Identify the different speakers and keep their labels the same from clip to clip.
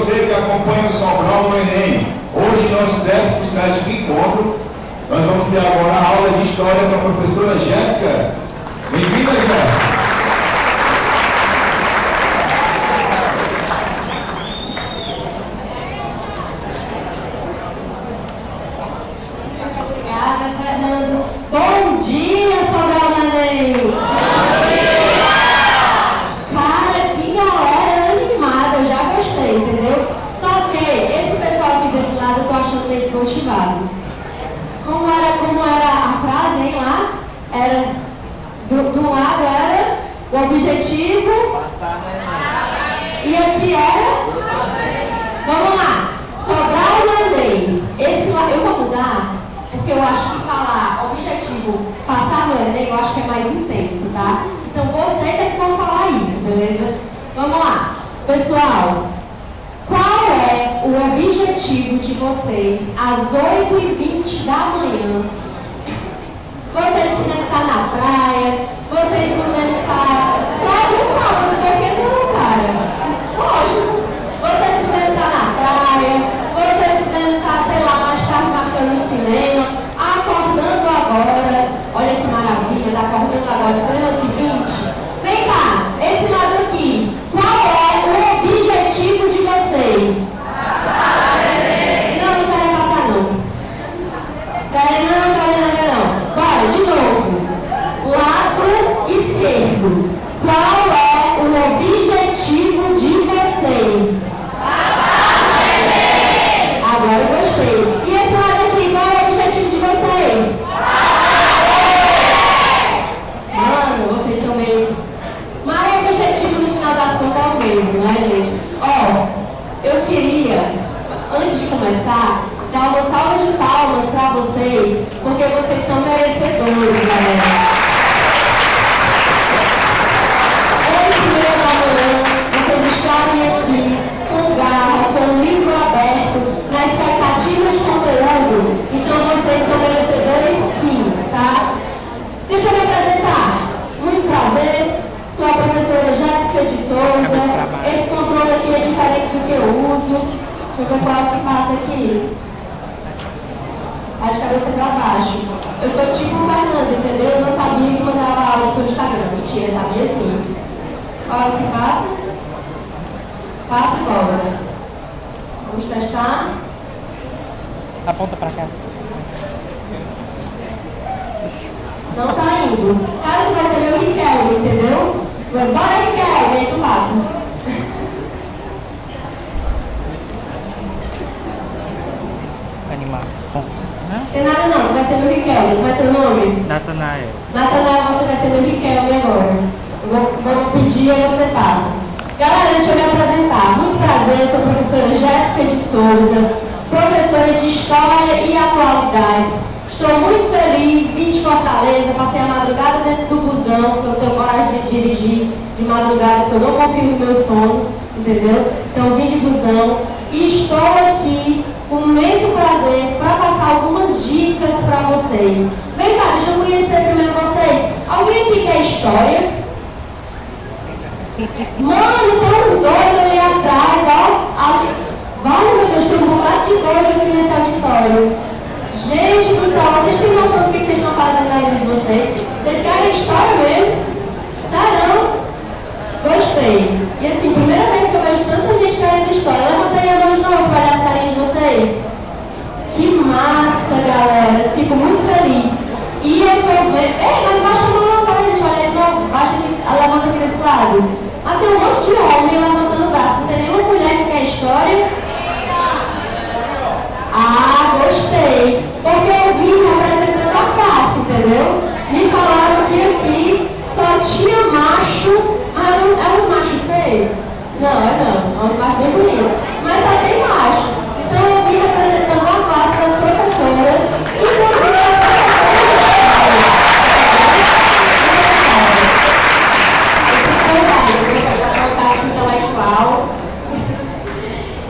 Speaker 1: você que acompanha o Sobral no Enem. Hoje, nosso 17º encontro, nós vamos ter agora a aula de História com a professora Jéssica. Bem-vinda, Jéssica.
Speaker 2: Obrigada, Fernando. Bom dia, Sobral no Enem. Bom dia! Cara, que galera animada, eu já gostei, entendeu? Só que esse pessoal aqui desse lado eu tô achando meio desmotivado. Como era a frase, hein, lá? Era, de um lado era o objetivo. Passar no Enem. E aqui era? Vamos lá. Sobral no Enem. Esse lá, eu vou mudar, porque eu acho que falar objetivo, passar no Enem, eu acho que é mais intenso, tá? Então vocês é que vão falar isso, beleza? Vamos lá. Pessoal, qual é o objetivo de vocês às 8h20 da manhã? Vocês que devem estar na praia, vocês que devem estar... Claro, sábado, por que não, cara? Lógico. Vocês que devem estar na praia, vocês que devem estar, sei lá, mais tarde marcando no cinema, acordando agora. Olha que maravilha, tá acordando agora, pleno de 20. Vem cá, esse lado aqui. Qual é o objetivo de vocês? Passar o Enem. Não quero passar não. Quero não. Bora, de novo. Lado esquerdo. Qual é o objetivo de vocês? Passar o Enem. Agora eu gostei. E esse lado aqui, qual é o objetivo de vocês? Passar o Enem. Mano, vocês estão meio... Mas o objetivo no final das contas é o mesmo, né, gente? Ó, eu queria, antes de começar, dar uma salva de palmas pra vocês, porque vocês são merecedores, galera. 8h30 da manhã, vocês estarem aqui, com garra, com o livro aberto, na expectativa de conteúdo, então vocês são merecedores sim, tá? Deixa eu me apresentar. Muito prazer, sou a professora Jéssica de Souza. Esse controle aqui é diferente do que eu uso. Deixa eu ver qual é o que passa aqui. Vai de cabeça pra baixo. Eu sou tipo o Fernando, entendeu? Eu não sabia que mandava áudio pelo Instagram. Mentira, sabia sim. Qual é o que passa? Passa e volta. Vamos testar.
Speaker 3: Aponta pra cá.
Speaker 2: Não tá indo. Cara, que vai ser meu Riquelme, entendeu? Bora, Riquelme, aí tu passa.
Speaker 3: Animação.
Speaker 2: Tem nada não, vai ser meu Riquelme. Qual é teu nome?
Speaker 3: Natanael.
Speaker 2: Natanael, você vai ser meu Riquelme agora. Eu vou pedir e você passa. Galera, deixa eu me apresentar. Muito prazer, eu sou a professora Jéssica de Souza, professora de História e Atualidades. Estou muito feliz, vim de Fortaleza, passei a madrugada dentro do busão, porque eu tenho coragem de dirigir de madrugada, porque eu não confio no meu sono, entendeu? Então vim de busão e estou aqui com um imenso prazer para passar algumas dicas para vocês. Vem cá, deixa eu conhecer primeiro vocês. Alguém aqui quer história? Mano, tem um doido ali atrás, ó. Ali. Vale, meu Deus, tem um bocado de doido aqui nesse auditório. Gente do céu, vocês têm noção do que vocês estão fazendo na vida de vocês? Vocês querem história mesmo? Sério? Gostei. E assim, primeira vez que eu vejo tanta gente querendo história, levantei a mão de novo para olhar as carinhas de vocês. Que massa, galera. Fico muito feliz. E eu tô vendo... Ei, mas baixa a mão para deixa eu olhar de novo. Baixa aqui, levanta aqui desse lado. Mas tem um monte de homem levantando o braço. Não tem nenhuma mulher que quer história? Ah, gostei. Porque eu vim representando a classe, entendeu? Me falaram que aqui só tinha macho. Ah, é um macho feio? Não, é um macho bem bonito. Mas só tem macho. Então eu vim representando a classe das professoras. Inclusive a professora intelectual.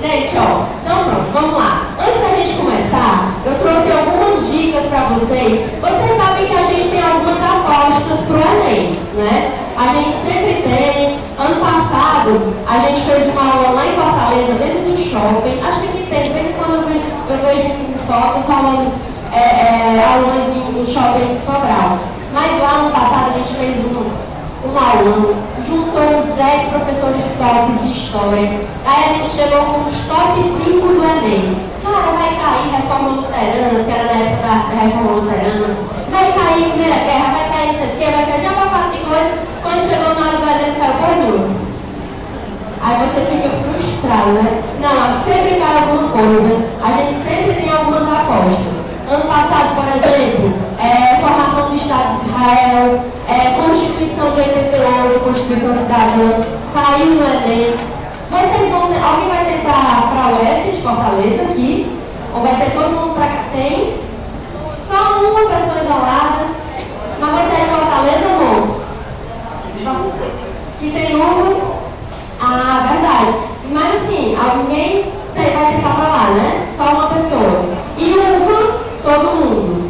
Speaker 2: Gente, ó, então pronto, vamos lá. Antes da gente começar, eu trouxe algumas dicas para vocês. Vocês sabem que a gente tem algumas apostas pro Enem, né? A gente sempre tem. Ano passado, a gente fez uma aula lá em Fortaleza, dentro fotos rolando aulas no shopping Sobral. Mas lá no passado a gente fez um aulão, juntou uns 10 professores tops de história. Aí a gente chegou com os top 5 do Enem. Cara, vai cair reforma luterana, que era na época da reforma luterana. Vai cair Primeira Guerra, vai cair isso aqui, vai cair já uma de coisa. Quando chegou na hora do Enem, caiu por número. Aí você fica frustrado, né? Não, sempre cai alguma coisa. A gente sempre tem algumas apostas. Ano passado, por exemplo, formação do Estado de Israel, Constituição de 88, Constituição Cidadã, caiu no Enem. Vocês vão, alguém vai tentar para a UES de Fortaleza aqui? Ou vai ser todo mundo para cá? Tem? Só uma pessoa isolada. Mas você é de Fortaleza, amor? Que tem uma? Ah, verdade. Mas assim, alguém vai ficar para lá, né? Só uma pessoa. E uma, todo mundo.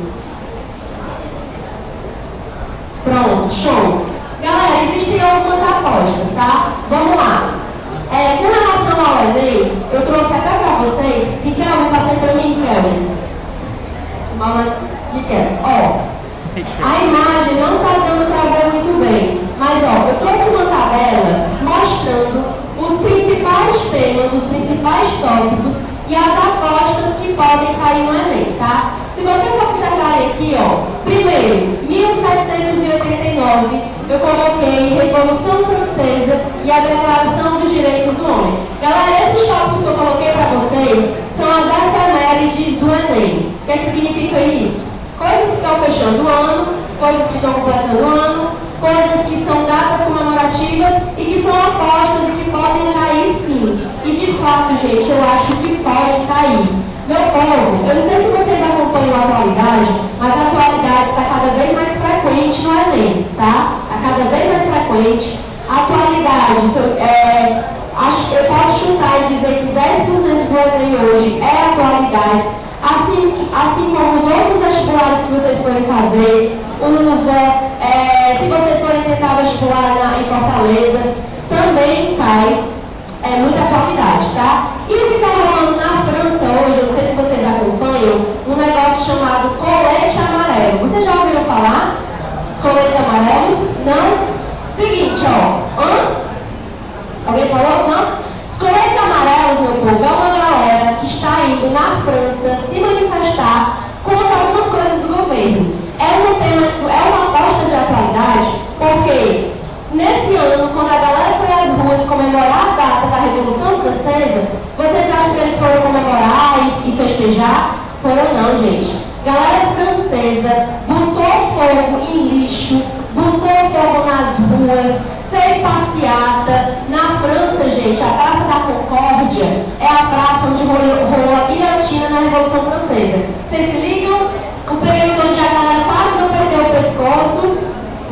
Speaker 2: Pronto, show. Galera, existem algumas apostas, tá? Vamos lá. Com relação ao Enem, eu trouxe até para vocês, se quer, eu vou passar para mim, Kelvin. Ó, a imagem não está dando para ver muito bem, mas ó, eu trouxe uma tabela mostrando os principais temas, os principais tópicos e as apostas que podem cair no Enem, tá? Se vocês observarem aqui, ó, primeiro, 1789, eu coloquei Revolução Francesa e a Declaração dos Direitos do Homem. Galera, esses tópicos que eu coloquei para vocês são as efemérides do Enem. O que significa isso? Coisas que estão fechando o ano, coisas que estão completando o ano, coisas que são datas comemorativas e que são apostas e que podem cair sim. E de fato, gente, eu acho que pode cair. Meu povo, eu não sei se vocês acompanham a atualidade, mas a atualidade está cada vez mais frequente no Enem, tá? Está cada vez mais frequente. A atualidade, eu posso chutar e dizer que 10% do Enem hoje é atualidade. Assim como os outros vestibulares que vocês forem fazer, se vocês forem tentar vestibular em Fortaleza, também cai muita atualidade, tá? E o que está rolando na França hoje, eu não sei se vocês acompanham, um negócio chamado colete amarelo. Vocês já ouviram falar? Os coletes amarelos? Não? Seguinte, ó. Alguém falou? Não? Os coletes amarelos, meu povo, é uma galera que está indo na França se manifestar contra algumas coisas do governo. É uma aposta de atualidade, porque nesse ano, quando a galera foi às ruas comemorar a data da Revolução Francesa, vocês acham que eles foram comemorar e festejar? Foram não, gente. Galera francesa botou fogo em lixo, botou fogo nas ruas, fez passeata. Na França, gente, a Praça da Concórdia é a praça onde rolou a guilhotina na Revolução Francesa. Vocês se ligam? O período onde a galera quase não perdeu o pescoço,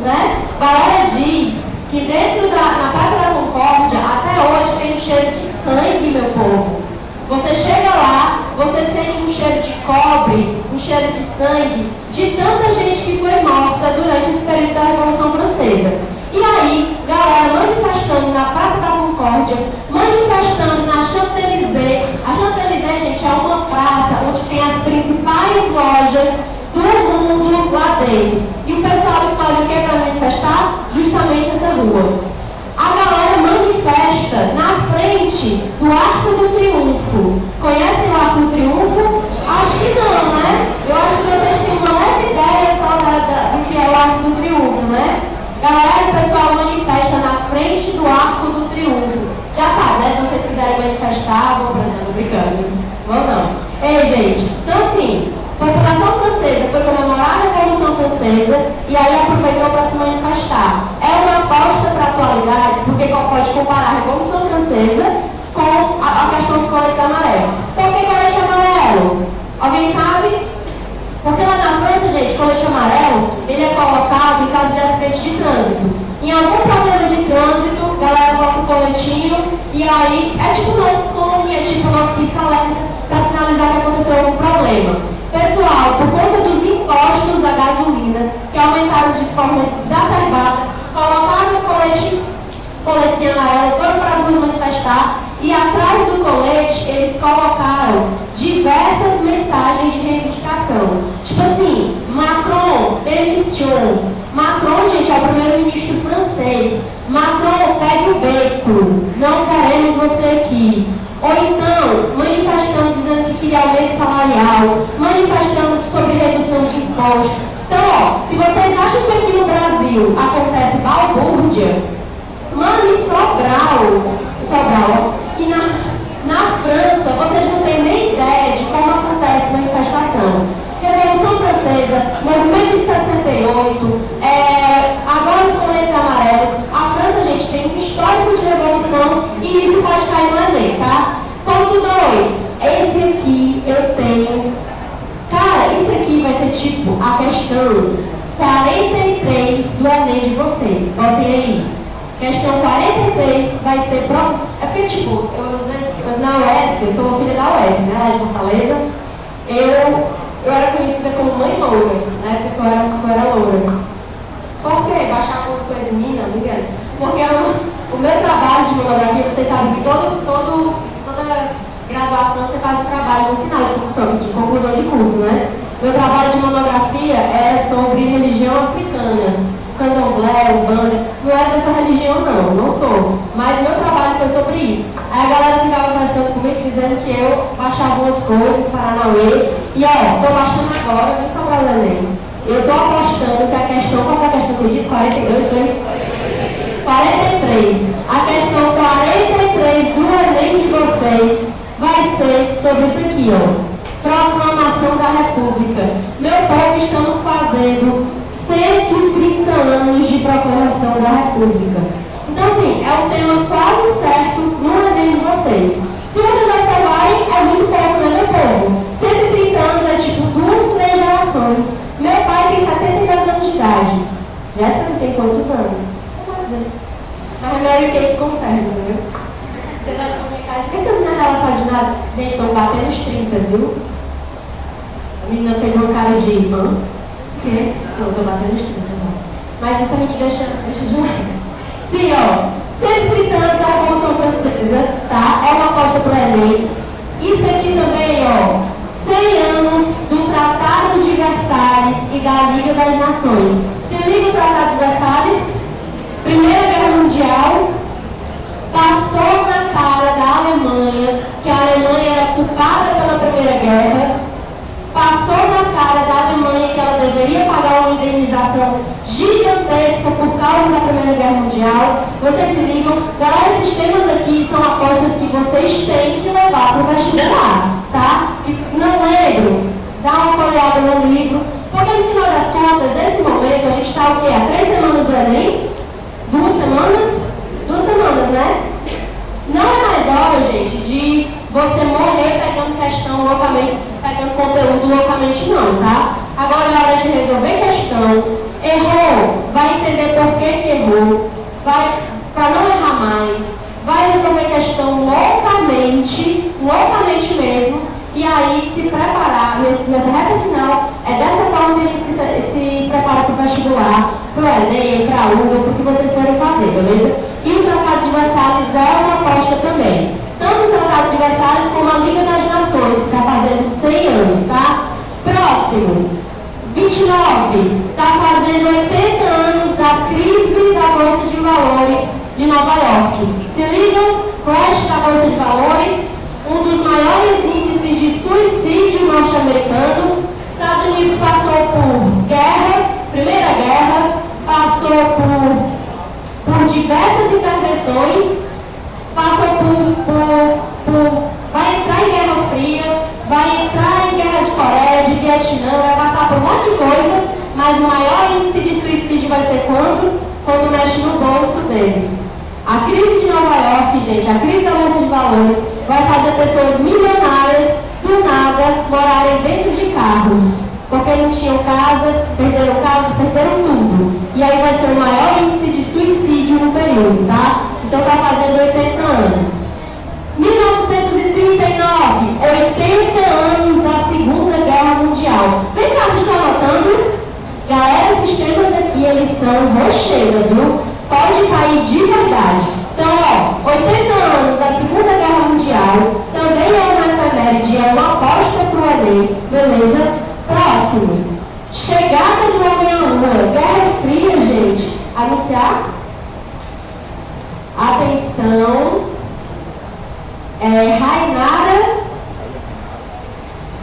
Speaker 2: né? A galera diz que dentro na Praça da Concórdia, até hoje, tem um cheiro de sangue, meu povo. Você chega lá, você sente um cheiro de cobre, um cheiro de sangue, de tanta gente que foi morta durante esse período da Revolução Francesa. E aí, galera manifestando na Praça da Concórdia, manifestando na Champs-Élysées. A Champs-Élysées, gente, é uma praça onde tem as principais lojas do mundo lá dentro. E o pessoal escolhe o que para manifestar? Justamente essa rua. A galera manifesta na frente do Arco do Triunfo. Conhecem o Arco do Triunfo? Acho que não, né? Eu acho que vocês têm uma leve ideia só do que é o Arco do Triunfo, né? Galera, o pessoal manifesta na frente do Arco do Triunfo. Já sabe, né? Se vocês quiserem manifestar, vou brincando. Vou não. Ei, gente, então assim, a população francesa foi comemorar a Revolução Francesa e aí aproveitou para se manifestar. É uma aposta para atualidades, porque pode comparar a Revolução Francesa com a questão dos coletes amarelos. Por que colete amarelo? Alguém sabe? Porque lá na França, gente, colete amarelo, ele é colocado em caso de acidente de trânsito. Em algum problema de trânsito, a galera bota o coletinho e aí é tipo nosso fone, é tipo nosso pisca-alerta para sinalizar que aconteceu algum problema. Pessoal, por conta dos impostos da gasolina, que aumentaram de forma exacerbada, colocaram o coletinho amarelo, foram para as ruas manifestar e atrás do colete eles colocaram diversas mensagens de francês: Macron, pegue o beco, não queremos você aqui. Ou então, manifestando dizendo que queria aumento salarial, manifestando sobre redução de impostos. Então, ó, se vocês acham que aqui no Brasil acontece balbúrdia, mano, em Sobral, e na França, vocês não têm nem ideia de como acontece manifestação. Revolução Francesa, Movimento de 68, agora os coletes amarelos. A França, gente, tem um histórico de revolução e isso pode cair no azeite, tá? Ponto 2. Esse aqui eu tenho. Cara, isso aqui vai ser tipo a questão 43 do Enem de vocês. Botem aí. Questão 43 vai ser é porque, tipo, na UES, eu sou filha da UES, né, lá de Fortaleza, eu era conhecida como mãe loura, né, porque eu era loura. Por quê? Baixar algumas coisas em mim, não me engano. Porque o meu trabalho de monografia, vocês sabem que toda graduação você faz um trabalho no final de conclusão de curso, né? Meu trabalho de monografia era sobre religião africana. Candomblé, Umbanda, não era dessa religião não sou, mas meu trabalho foi sobre isso. Aí a galera ficava conversando comigo, dizendo que eu baixava umas coisas, Paranauê, e ó, tô baixando agora, viu, Sobral do Enem? Eu tô apostando que a questão, qual é a questão que eu disse? 42, foi? 43. A questão 43 do Enem de vocês vai ser sobre isso aqui, ó. Proclamação da República. Meu povo, estamos fazendo 130 anos de proclamação da República. Então, assim, é um tema quase certo no Enem de vocês. Se vocês observarem, é muito pouco, né, meu povo? 130 anos é tipo 2, 3 gerações. Meu pai tem 72 anos de idade. Jéssica tem quantos anos? Não vou dizer. Mas a Mary Kate conserva, viu? Vocês olham pra minha casa, por que essas meninas elas sabem de nada? Gente, estão batendo os 30, viu? A menina fez uma cara de irmã. Que? Não, estou batendo os 30, não. Mas isso a gente deixa de lado. Sim, ó. 130 anos da Revolução Francesa, tá? É uma aposta pro Enem. Isso aqui também, ó. 100 anos do Tratado de Versalhes e da Liga das Nações. Se liga o Tratado de Versalhes, Primeira Guerra Mundial, passou na cara da Alemanha, que a Alemanha era culpada pela Primeira Guerra, passou na cara da Alemanha que ela deveria pagar uma indenização gigantesca por causa da Primeira Guerra Mundial. Vocês se ligam? Galera, esses temas aqui são apostas que vocês têm que levar para o vestibular, tá? E não lembro, dá uma folheada no livro, porque no final das contas, nesse momento, a gente está o quê? Há 3 semanas do Enem? 2 semanas? 2 semanas, né? Não é mais hora, gente, de você morrer pegando questão loucamente, pegando conteúdo loucamente, não, tá? Agora é hora de resolver questão. Errou, vai entender por que errou, vai, para não errar mais, vai resolver questão loucamente mesmo, e aí se preparar, nessa reta final, é dessa forma que a gente se prepara para o vestibular, para o Enem, para a UNA, para o que vocês forem fazer, beleza? E o Tratado de Versalhes é uma aposta também. Tanto o Tratado de Versalhes como a Liga das Nações, que está fazendo 100 anos, tá? Próximo, 29, está fazendo 80 anos da crise da Bolsa de Valores de Nova York. Se ligam, crash da Bolsa de Valores, um dos maiores índices de suicídio norte-americano. Estados Unidos passou por guerra, Primeira Guerra, passou por diversas intervenções, passou vai entrar em Guerra Fria, vai entrar em Guerra de Coreia, de Vietnã, vai passar por um monte de coisa, mas o maior índice de suicídio vai ser quando mexe no bolso deles. A crise de Nova York, gente, a crise da Bolsa de Valores, vai fazer pessoas milionárias, do nada, morarem dentro de carros. Porque não tinham casa, perderam tudo. E aí vai ser o maior índice de suicídio no período, tá? Então está fazendo 80 anos. 1939, 80 anos da Segunda Guerra Mundial. Vem cá, vocês estão anotando? Galera, esses temas aqui, eles são rocheira, viu? Pode cair de verdade. Então, ó, 80 anos da Segunda Guerra Mundial, também é uma efeméride, é uma aposta para o Enem, beleza? Próximo. Chegada do homem à Lua. Guerra Fria, gente. Anunciar?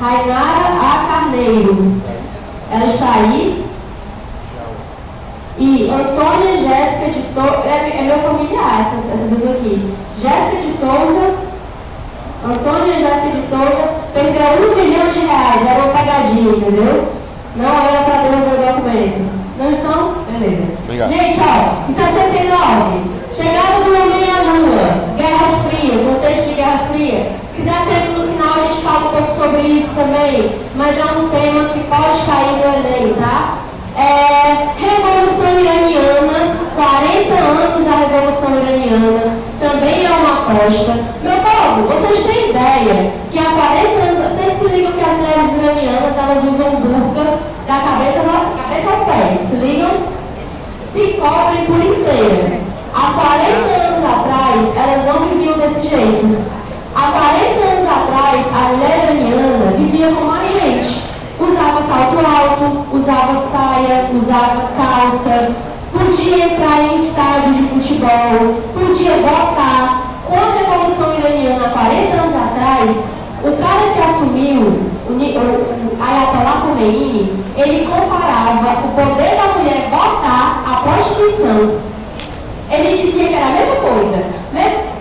Speaker 2: Rainara A. Carneiro. Ela está aí. E Antônia Jéssica de Souza, é meu familiar essa pessoa aqui. Jéssica de Souza, Antônia Jéssica de Souza, perdeu R$1 milhão, era uma pegadinha, entendeu? Não era para devolver o documento. Não estão? Beleza.
Speaker 4: Obrigado.
Speaker 2: Gente, ó, em 79, chegada do homem à Lua, Guerra Fria, contexto de Guerra Fria. Se der tempo no final a gente fala um pouco sobre isso também, mas é um tema que pode cair no Enem, tá? Revolução Iraniana, 40 anos da Revolução Iraniana, também é uma aposta. Meu povo, vocês têm ideia que há 40 anos, vocês se ligam que as mulheres iranianas, elas usam burcas da cabeça aos pés, se ligam? Se cobrem por inteiro. Há 40 anos atrás, elas não viviam desse jeito. Há 40 anos atrás, a mulher iraniana vivia como a gente. Usava salto alto, usava saia, usava calça, podia entrar em estádio de futebol, podia votar. Com a Revolução Iraniana há 40 anos atrás, o cara que assumiu, o Ayatollah Khomeini, ele comparava o poder da mulher votar à prostituição. Ele dizia que era a mesma coisa,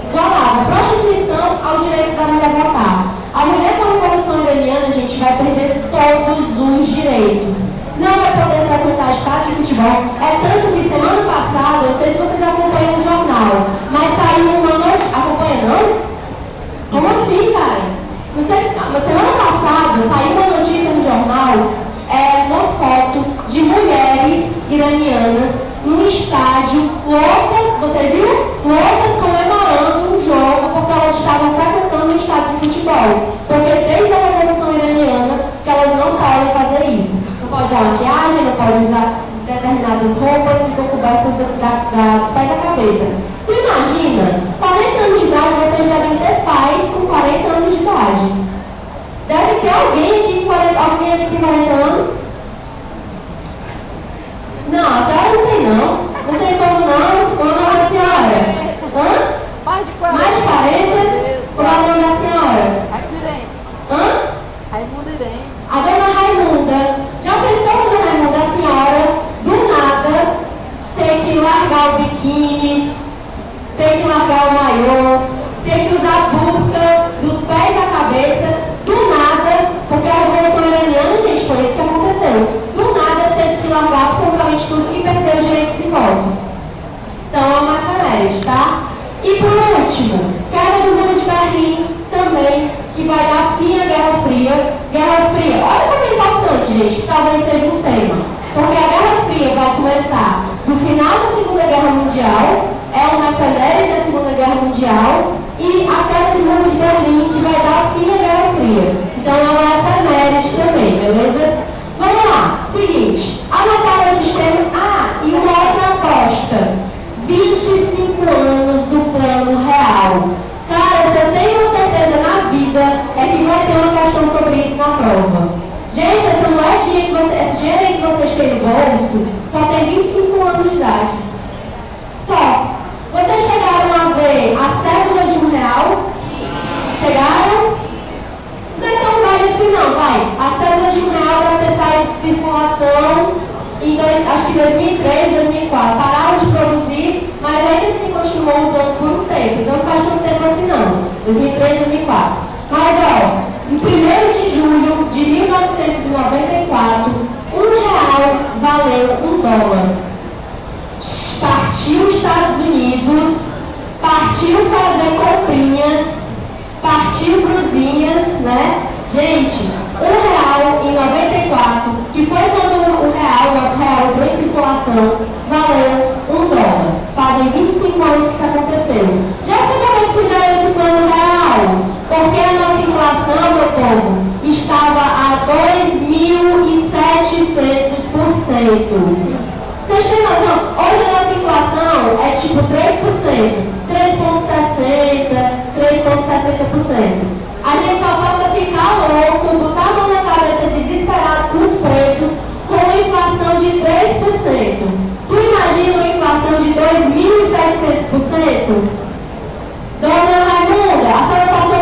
Speaker 2: igualava prostituição ao direito da mulher votar. A mulher com a Revolução Iraniana, gente, vai perder todos os direitos. Não vai poder frequentar estádio de futebol. É tanto que semana passada, não sei se vocês acompanham o jornal, mas saiu uma notícia. Acompanha não? Como assim, cara? Semana passada saiu uma notícia no jornal, uma foto de mulheres iranianas num estádio, loucas, você viu? Loucas comemorando um jogo porque elas estavam frequentando um estádio de futebol. Porque desde a Revolução Iraniana que elas não podem fazer isso. Não pode usar maquiagem, não pode usar determinadas roupas, ficam cobertas dos pés à cabeça. Tu imagina, 40 anos de idade, vocês devem ter pais com 40 anos de idade. Deve ter alguém aqui com 40 anos? Não, a senhora não tem não. Não tem como não. Como é o nome da senhora? Hã?
Speaker 5: Mais de 40.
Speaker 2: Mais de 40? Como é o nome da senhora? Hã?
Speaker 5: Raimunda Irene.
Speaker 2: A dona Raimunda. Já pensou, dona Raimunda, a senhora, do nada, ter que largar o biquíni, ter que largar o maiô, ter que usar a burca dos pés à cabeça, do nada, porque a Revolução Iraniana, gente, foi isso que aconteceu. Do nada, teve que largar absolutamente tudo e perder o direito de volta. Então, é uma efeméride, tá? E por último, queda do Muro de Berlim, também, que vai dar fim à Guerra Fria. Guerra Fria, olha como é importante, gente, que talvez seja um tema. Porque a Guerra Fria vai começar do final da Segunda Guerra Mundial, é uma efeméride da Segunda Guerra Mundial, e a queda do Muro de Berlim, que vai dar fim à Guerra Fria. Então, é uma efeméride também, beleza? Vamos lá, seguinte, anotaram o sistema. E uma outra aposta, 25 anos do Plano Real. Cara, se eu tenho certeza na vida, é que vai ter uma questão sobre isso na prova. Gente, essa moedinha esse dinheiro aí que vocês têm no bolso, só tem 25 anos de idade. Só. Vocês chegaram a ver a cédula de R$1? Chegaram? Não é tão velho assim não, vai. A cédula de R$1 deve ter saído de circulação em acho que 2003, 2004. Pararam de produzir, mas ainda assim continuou usando por um tempo. Então não faz tanto tempo assim não. 2003, 2004. Mas ó, em 1º de julho de 1994, R$1 valeu $1. Partiu Estados Unidos, partiu fazer comprinhas, partiu brusinhas, né? Gente, R$1 em 94, que foi quando o real, nosso real entrou em circulação, valeu $1. Fazem 25 anos que isso aconteceu. Já sei como é que fizeram esse plano real? Porque a nossa inflação, meu povo, estava a 2.700%. Vocês têm noção? Hoje a nossa inflação é tipo 3%, 3,60%, 3,70%. A gente só falta ficar louco, botar a mão na cabeça desesperado com os preços, com uma inflação de 3%. Tu imagina uma inflação de 2.700%? Dona Raimunda, a senhora passou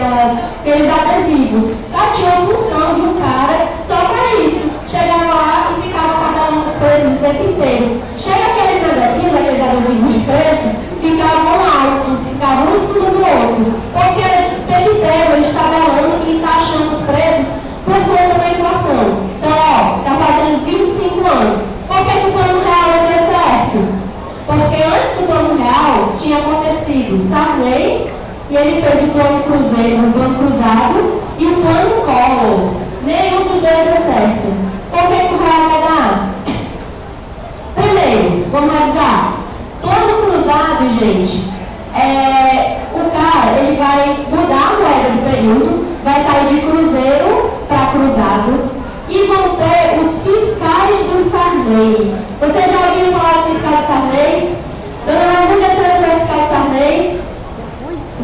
Speaker 2: aqueles adesivos. Já tinha a função de um cara só para isso. Chegava lá e ficava tabelando os preços o tempo inteiro. Chega aqueles negocinhos, aqueles adesivos de preço, ficavam altos, ficavam um em cima do outro. Porque o tempo inteiro eles tabelando e taxando os preços por conta da inflação. Então, ó, tá fazendo 25 anos. Por que o plano real não deu certo? Porque antes do plano real tinha acontecido Sarney, e ele fez o plano cruzeiro, o plano cruzado e o plano Collor. Nenhum dos dois deu certo. Por que o real vai dar? Primeiro, vamos avisar. Plano cruzado, gente, o cara ele vai mudar a moeda do período, vai sair de cruzeiro para cruzado e vão ter os fiscais do Sarney. Vocês já ouviram falar do fiscal do Sarney? Dona Raimundo, você não foi o fiscal do Sarney?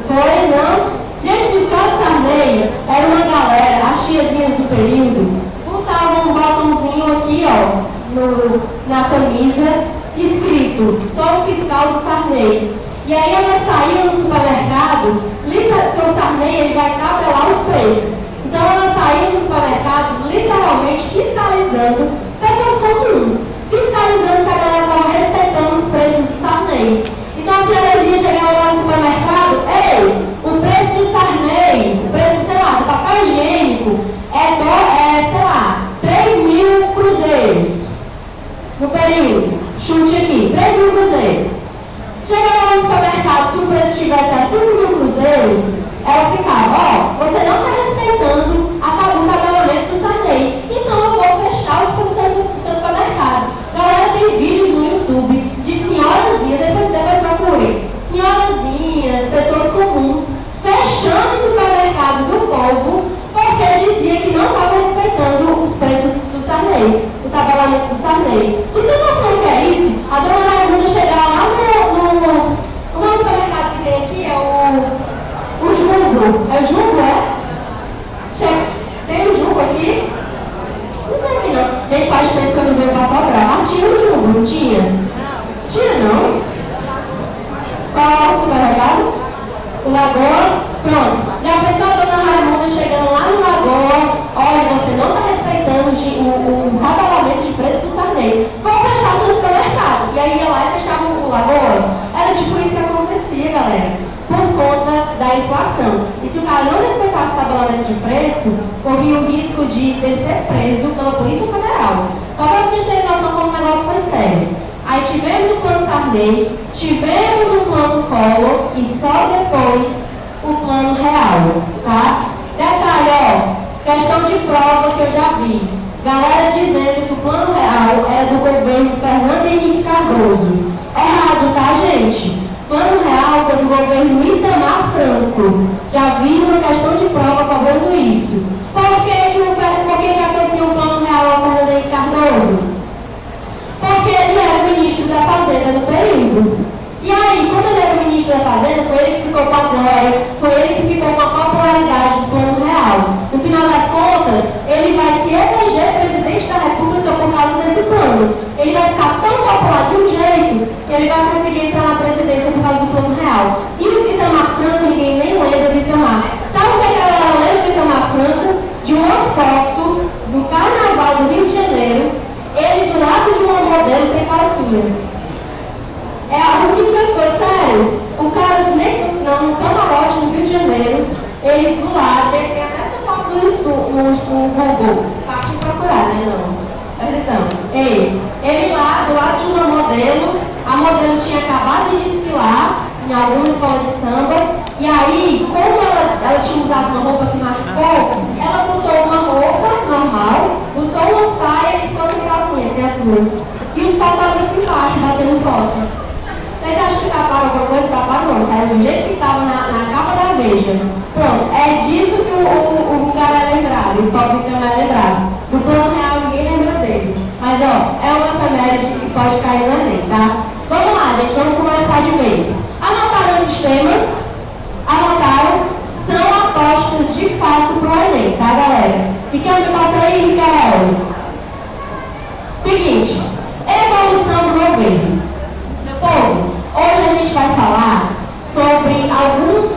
Speaker 2: Foi, não? Gente, o fiscal do Sarney era uma galera, as tiazinhas do período, botavam um botãozinho aqui, ó, na camisa, escrito, sou o fiscal do Sarney. E aí elas saíam nos supermercados, porque o Sarney ele vai tabelar os preços. Então elas saíam nos supermercados, literalmente fiscalizando pessoas comuns, fiscalizando se a galera estava respeitando os preços do Sarney. Então a senhora ia chegar lá no supermercado, ei, o preço do Sarney, o preço, sei lá, do papel higiênico, sei lá, 3.000 cruzeiros no período. Chute aqui, 3.000 cruzeiros. Chega lá no supermercado, se o preço estivesse a 5.000 cruzeiros, ela ficava, ó, você não está respeitando o tabelamento do Sarney. Então eu vou fechar o seu supermercado. Galera, tem vídeos no YouTube de senhorazinhas, depois procurem, senhorazinhas, pessoas comuns, fechando o supermercado do povo, porque dizia que não estava respeitando os preços do Sarney, o tabelamento do Sarney. Tu tem noção que é isso? A dona Raimundo chegar lá no nosso supermercado que tem aqui, é o Jumbo. É o Jumbo, é? Tem o Jumbo aqui? Não tem aqui não. Gente, faz tempo que eu não vejo passar o braço. Ah, tinha o Jumbo, não tinha? Não. Tinha não? Qual é o supermercado? O Lagoa? Pronto. Já pensou a dona Raimunda chegando lá no Lagoa? Olha, você não está respeitando o tabelamento de preço do Sarney. Vou fechar o seu supermercado. E aí ia lá e fechava o Lagoa. Era tipo isso que acontecia, galera. Por conta da inflação. E se o cara não respeitasse o tabelamento de preço, corria o risco de ser preso pela Polícia Federal. Só para vocês terem noção como o negócio foi sério. Aí tivemos o plano Sarney, tivemos o plano Collor e só depois o plano real, tá? Detalhe, ó, questão de prova que eu já vi. Galera dizendo que o plano real era do governo Fernando Henrique Cardoso. Errado, tá, gente? Plano real é do governo Itamar Franco. Já vi uma questão de prova cobrando isso. Por que associa o plano real ao Fernando Henrique Cardoso? Porque ele era o ministro da Fazenda no período. E aí, como ele era o ministro da Fazenda, foi ele que ficou com a glória, foi ele que ficou com a popularidade do plano real. No final das contas, ele vai se eleger presidente da República por causa desse plano. Ele vai ficar tão popular de um jeito que ele vai conseguir entrar na presidência por causa do plano real. E o Itamar Franco, ninguém nem lembra do Itamar. Sabe o que a galera lembra do Itamar Franco? De uma foto do Carnaval do Rio de Janeiro, ele do lado de uma modelo sem calcinha. É a única coisa, sério. O cara no camarote no Rio de Janeiro, ele do lado, ele tem até essa foto no Google. Tá te procurar, né? Não. Presta atenção. Ele lá, do lado de uma modelo, a modelo tinha acabado de desfilar em alguma escola de samba, e aí, como ela tinha usado uma roupa que machucou, ela botou uma roupa normal, botou uma saia e ficou sem calcinha, criatura. E os fotógrafos embaixo, batendo foto. Vocês acham que taparam alguma coisa? Taparam não, saiu do jeito que estava na capa da Veja. Pronto, é disso que o cara é lembrado, o pobre não é lembrado. Do plano real ninguém lembra dele. Mas ó, é uma efeméride que pode cair no Enem, tá? Vamos lá, gente, vamos começar de vez. Anotaram os temas? Anotaram? São apostas de fato pro Enem, tá, galera? E quem me passa aí, Mikael? Seguinte, evolução do governo. Meu povo, hoje a gente vai falar sobre alguns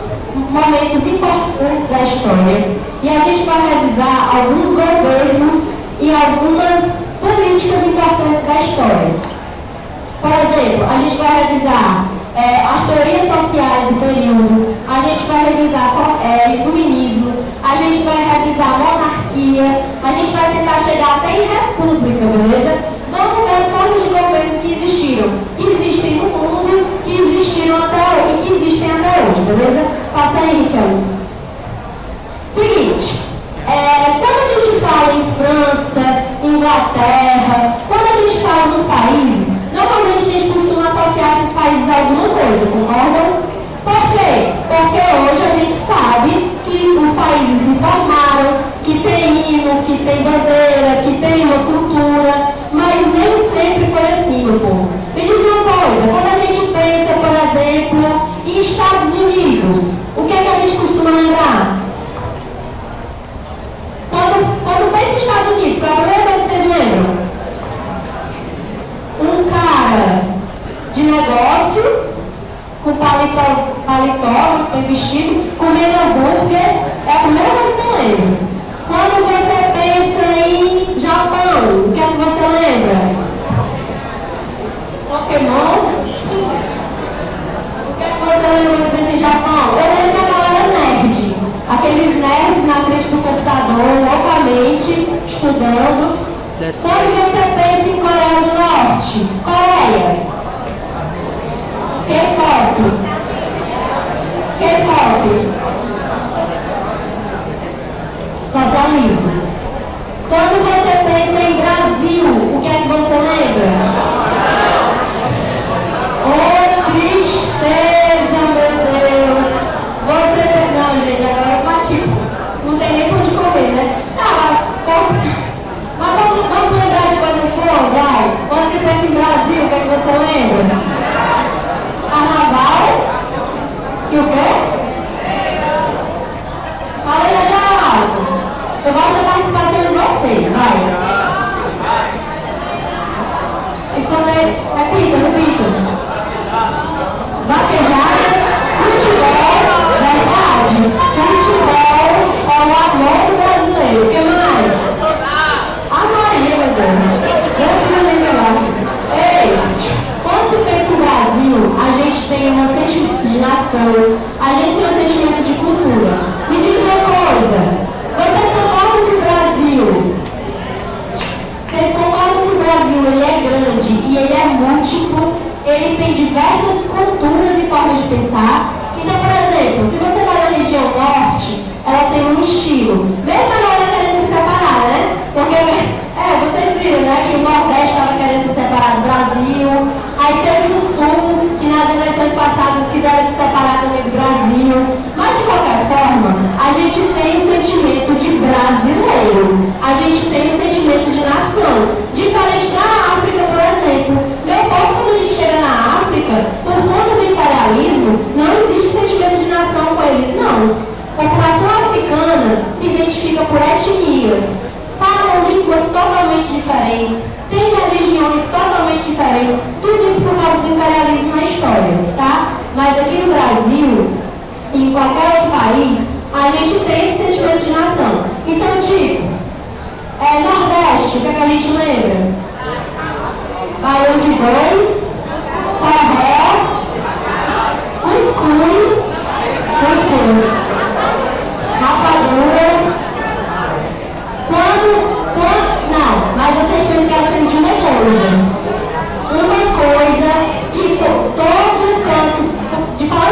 Speaker 2: momentos importantes da história e a gente vai revisar alguns governos e algumas políticas importantes da história. Por exemplo, a gente vai revisar as teorias sociais do período, a gente vai revisar iluminismo, a gente vai revisar monarquia, a gente vai tentar chegar até em república, beleza? Vamos ver as formas de governo que existiram, que existem no mundo, que existiram até hoje e que existem até hoje, beleza? Passa aí, então. Seguinte, quando a gente fala em França, Inglaterra, quando a gente fala nos países, normalmente a gente costuma associar esses países a alguma coisa, concordam? Por quê? Porque hoje a gente sabe que os países se formaram, que tem hino, que tem bandeira, que tem uma cultura, mas nem sempre foi assim, meu povo. Me diz uma coisa, quando a gente pensa, por exemplo, em Estados Unidos, o que é que a gente costuma lembrar? Quando pensa em Estados Unidos, qual é a primeira coisa que vocês lembram? Um cara de negócio, com paletó, bem vestido, comendo hambúrguer, é a primeira coisa que eu lembro. Quando você pensa em Japão, o que é que você lembra? Pokémon? O que é que você lembra quando pensa em Japão? Eu lembro da galera nerd. Aqueles nerds na frente do computador, loucamente, estudando. Quando você pensa em Coreia do Norte, Coreia. K-pop. Socialismo. Quando você pensa em Brasil, o que é que você lembra? Oh, tristeza, meu Deus. Você não, gente, agora eu bati. Não tem nem por onde correr, né? Mas vamos lembrar de coisas boas, vai. Quando você pensa em Brasil, o que é que você lembra? Carnaval? E o quê? Fala aí, Adalto. Eu gosto da participação de vocês, vai. Esconder. Repita. Vaquejada, futebol, verdade. Futebol é o amor do brasileiro. O que mais? A Maria, meu Deus. Eu que não lembro lá. Quando se pensa em Brasil, a gente tem um sentimento de nação, a gente tem um sentimento de cultura. Me diz uma coisa, vocês concordam que o Brasil, ele é grande e ele é múltiplo, ele tem diversas culturas e formas de pensar. Então, por exemplo, se você vai na região norte, ela tem um estilo, mesmo a galera querendo se separar, né? Porque, vocês viram, né, que o Nordeste estava querendo se separar do Brasil, aí teve o Sul, que nas eleições passadas quiseram se separar também do Brasil. Mas, de qualquer forma, a gente tem o sentimento de brasileiro, a gente tem o sentimento de nação. Diferente da África, por exemplo. Meu povo, quando ele chega na África, por conta do imperialismo, não existe sentimento de nação com eles, não. A população africana se identifica por etnias, falam línguas totalmente diferentes, têm religiões totalmente diferentes, tudo isso por causa do imperialismo na história, tá? Mas aqui no Brasil, e em qualquer outro país, a gente tem esse sentimento de nação. Então, tipo, Nordeste, o que é que a gente lembra? Baião de Dois, forró, cuscuz, rapadura. Não, mas vocês têm que esquecer de uma coisa. Uma coisa que todo canto, de falar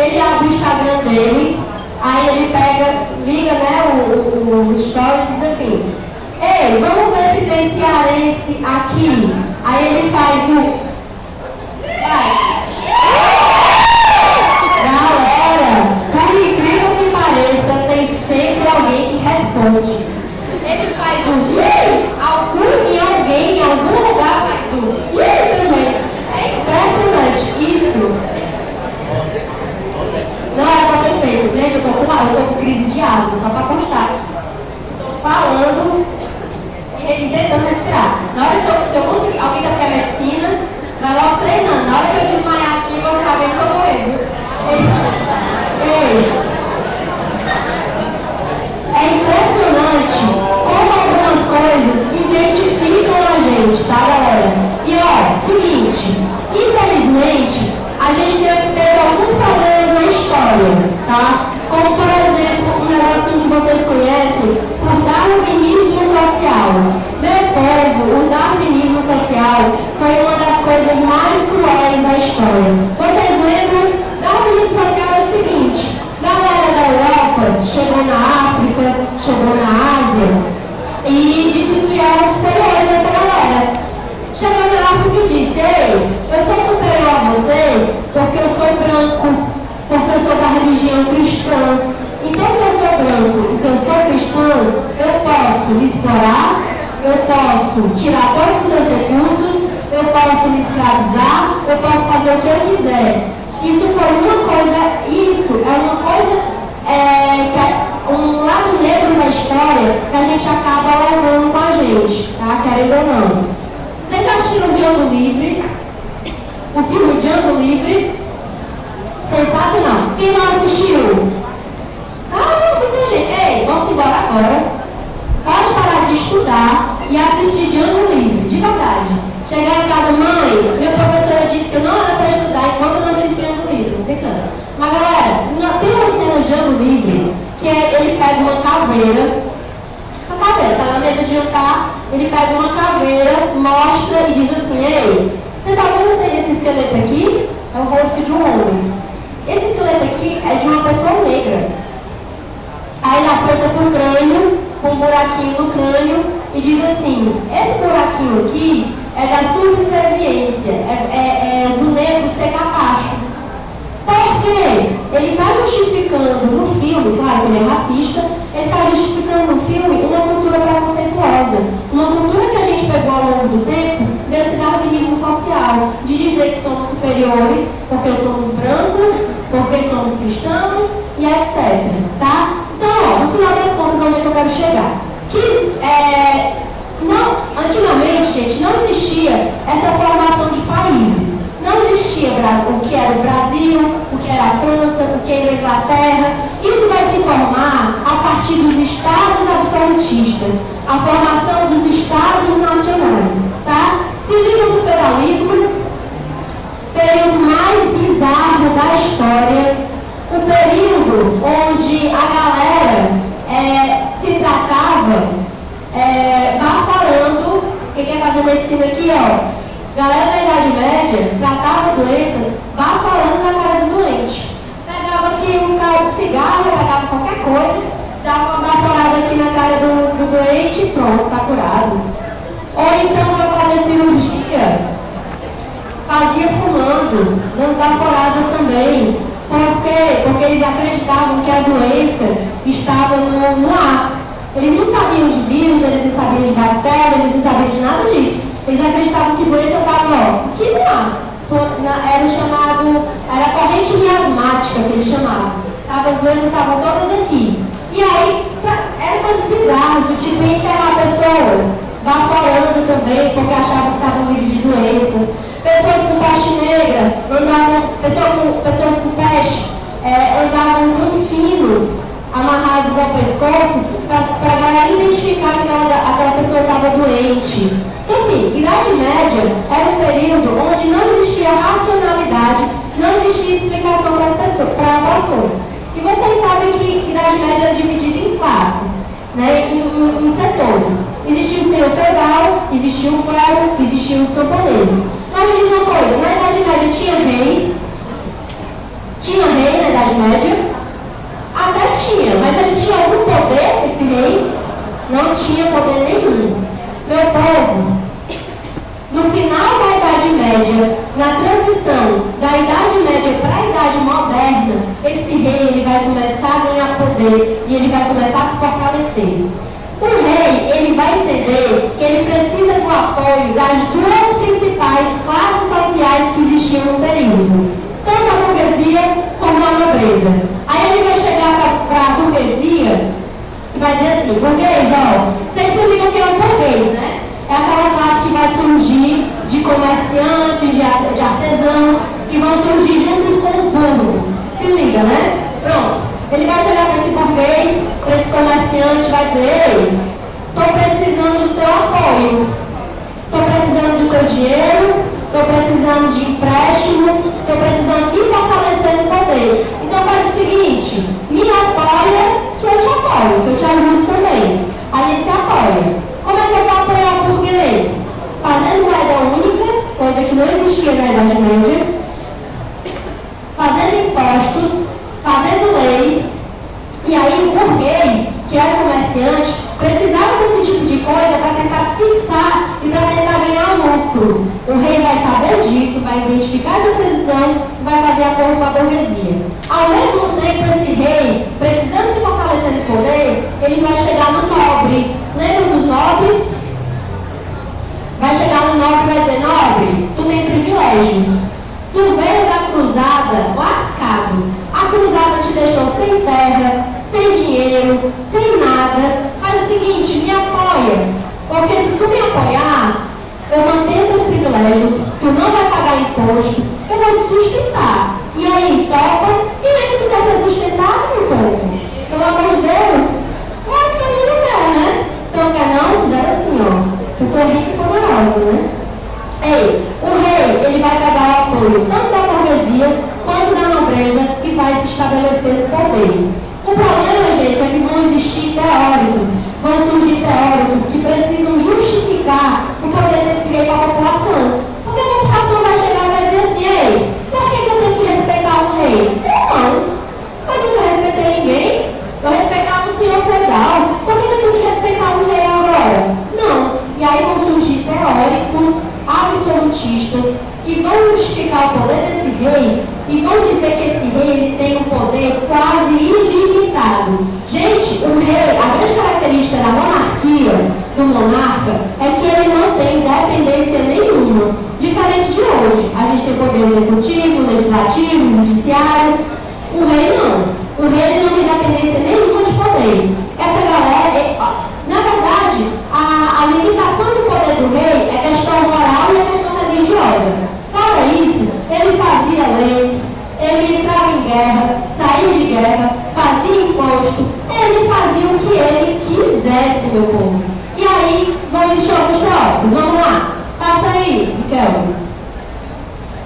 Speaker 2: ele abre o Instagram dele, aí ele pega, liga, né, o story e diz assim, ei, vamos ver se tem cearense aqui. Aí ele faz o... Galera, por incrível que pareça, tem sempre alguém que responde. Ele faz o em alguém, em algum lugar faz o também. É impressionante isso. Não era pra ter feito, gente, eu tô com crise de asma, só pra constar. Estou falando e tentando respirar. Na hora que eu conseguir, alguém que quer medicina, vai logo treinando. Na hora que eu desmaiar aqui, você vai ver que eu morrendo. É impressionante como algumas coisas identificam a gente, tá, galera? E ó, seguinte, infelizmente, a gente teve alguns problemas na história, tá? Como, por exemplo, um negocinho que vocês conhecem, o darwinismo social. Meu povo, o darwinismo social foi uma das coisas mais cruéis da história. Vocês lembram? Darwinismo social é o seguinte, galera da Europa chegou na África, chegou na Ásia e disse que era superior dessa galera. Chegou na África e disse, ei, eu sou superior a você porque eu sou branco, porque eu sou da religião cristã. Então, se eu sou branco e se eu sou cristão, eu posso lhe explorar, eu posso tirar todos os seus recursos, eu posso lhe escravizar, eu posso fazer o que eu quiser. Isso foi uma coisa, isso é uma coisa, que é um lado negro da história que a gente acaba levando com a gente, tá? Querendo ou não. Vocês já assistiram Django Livre? O filme Django Livre? Sensacional. Quem não assistiu? Muita gente. Ei, vamos embora agora. Pode parar de estudar e assistir Django Livre, de verdade. Chegar em casa, mãe, minha professora disse que eu não era para estudar enquanto eu não assisti Django Livre. Brincando. Mas galera, tem uma cena de Django Livre que ele pega uma caveira, tá na mesa de jantar, ele pega uma caveira, mostra e diz assim, ei, você tá vendo esse esqueleto aqui? É o rosto de um homem. Esse esqueleto aqui é de uma pessoa negra. Aí ele aponta pro crânio, com um buraquinho no crânio, e diz assim, esse buraquinho aqui é da subserviência, é do negro ser capacho. Por quê? Ele está justificando no filme, claro que ele é racista, ele está justificando no filme uma cultura preconceituosa, uma cultura que a gente pegou ao longo do tempo desse darwinismo social, de dizer que somos superiores porque somos brancos, porque somos cristãos e etc. Tá? Então, ó, no final das contas, onde é que eu quero chegar? Antigamente, gente, não existia essa formação de países. Não existia o que era o Brasil, o que era a França, o que era a Inglaterra. Isso vai se formar a partir dos estados absolutistas, a formação dos estados nacionais, tá? Se liga no federalismo, período mais bizarro da história, o período onde a galera se tratava, falando, quem quer fazer medicina aqui, ó, galera da Idade Média tratava doenças falando na cara do doente. Pegava aqui um cara de cigarro, pegava qualquer coisa, dava uma baforada aqui na cara do doente e pronto, tá curado. Ou então, para fazer cirurgia, fazia fumando, dando baforadas também. Por quê? Porque eles acreditavam que a doença estava no ar. Eles não sabiam de vírus, eles não sabiam de bactéria, eles não sabiam de nada disso. Eles acreditavam que a doença estava aqui no ar. Era a corrente miasmática que eles chamavam. As doenças estavam todas aqui. E aí, eram coisas bizarras, do tipo enterrar pessoas, baforando também, porque achavam que estavam livres de doenças. Pessoas com peste negra, pessoas com peste, andavam com sinos amarrados ao pescoço para a galera identificar que aquela pessoa estava doente. Então, assim, Idade Média era um período onde não existia racionalidade, não existia explicação para as coisas. E vocês sabem que Idade Média é dividida em classes, né, em setores. Existia o senhor feudal, existia o clero, existiam os camponeses. Então, me diz uma coisa, na Idade Média tinha rei na Idade assim, burguês, ó, vocês se ligam que é o burguês, né? É aquela classe que vai surgir de comerciantes, de artesãos, que vão surgir junto com os burros. Se liga, né? Pronto. Ele vai chegar para esse burguês, para esse comerciante, vai dizer: ei, estou precisando do teu apoio, estou precisando do teu dinheiro, estou precisando de empréstimos, estou precisando de fortalecer no poder. Então faz o seguinte, me apoia que eu te apoio, que eu te ajudo também. A gente se apoia. Como é que eu vou apoiar o burguês? Fazendo moeda única, coisa que não existia na Idade Média, fazendo impostos, fazendo leis, e aí o burguês, que era comerciante, precisava desse tipo de coisa para tentar se fixar e para tentar ganhar um lucro. O rei vai saber disso, vai identificar essa transição e vai fazer acordo com a burguesia. Ao mesmo tempo, esse rei, precisando se fortalecer no poder, ele vai chegar no nobre. Lembra dos nobres? Vai chegar no nobre e vai dizer: nobre, tu tem privilégios. Tu veio da cruzada lascado. A cruzada te deixou sem terra, sem dinheiro, sem nada. Faz o seguinte, me apoia. Porque se tu me apoiar, eu mantenho teus privilégios, tu não vai pagar imposto, eu vou te sustentar. E aí, topa? Quem é que tu quer ser sustentado, meu povo? Pelo amor de Deus? Claro que todo mundo quer, né? Então quer não? Fizeram assim, ó. Pessoa rica e poderosa, né? Ei, o rei, ele vai pegar o apoio tanto da burguesia quanto da nobreza e vai se estabelecer no poder. O problema, gente, é que vão existir teóricos, vão surgir teóricos que precisam justificar o poder desse rei para a população. Porque a população vai chegar e vai dizer assim: ei, por que eu tenho que respeitar o rei? Não, eu nunca respeitei ninguém. Eu respeitava o senhor feudal. Por que eu tenho que respeitar o rei agora? Não. E aí vão surgir teóricos absolutistas que vão justificar o poder desse rei e vão dizer que esse rei ele tem um poder quase ilimitado. Gente, o rei, a grande característica da monarquia, do monarca, é que ele não tem dependência nenhuma. Diferente de hoje. A gente tem poder executivo, legislativo, judiciário. O rei não. O rei ele não tem dependência nenhuma de poder. Essa galera, na verdade, a limitação do poder do rei é questão moral e é questão religiosa. Fora isso, ele fazia leis, ele entrava em guerra, saía de guerra, fazia imposto, ele fazia o que ele quisesse, meu povo. E aí, vão existir alguns teóricos. Vamos lá. Passa aí, Miquel.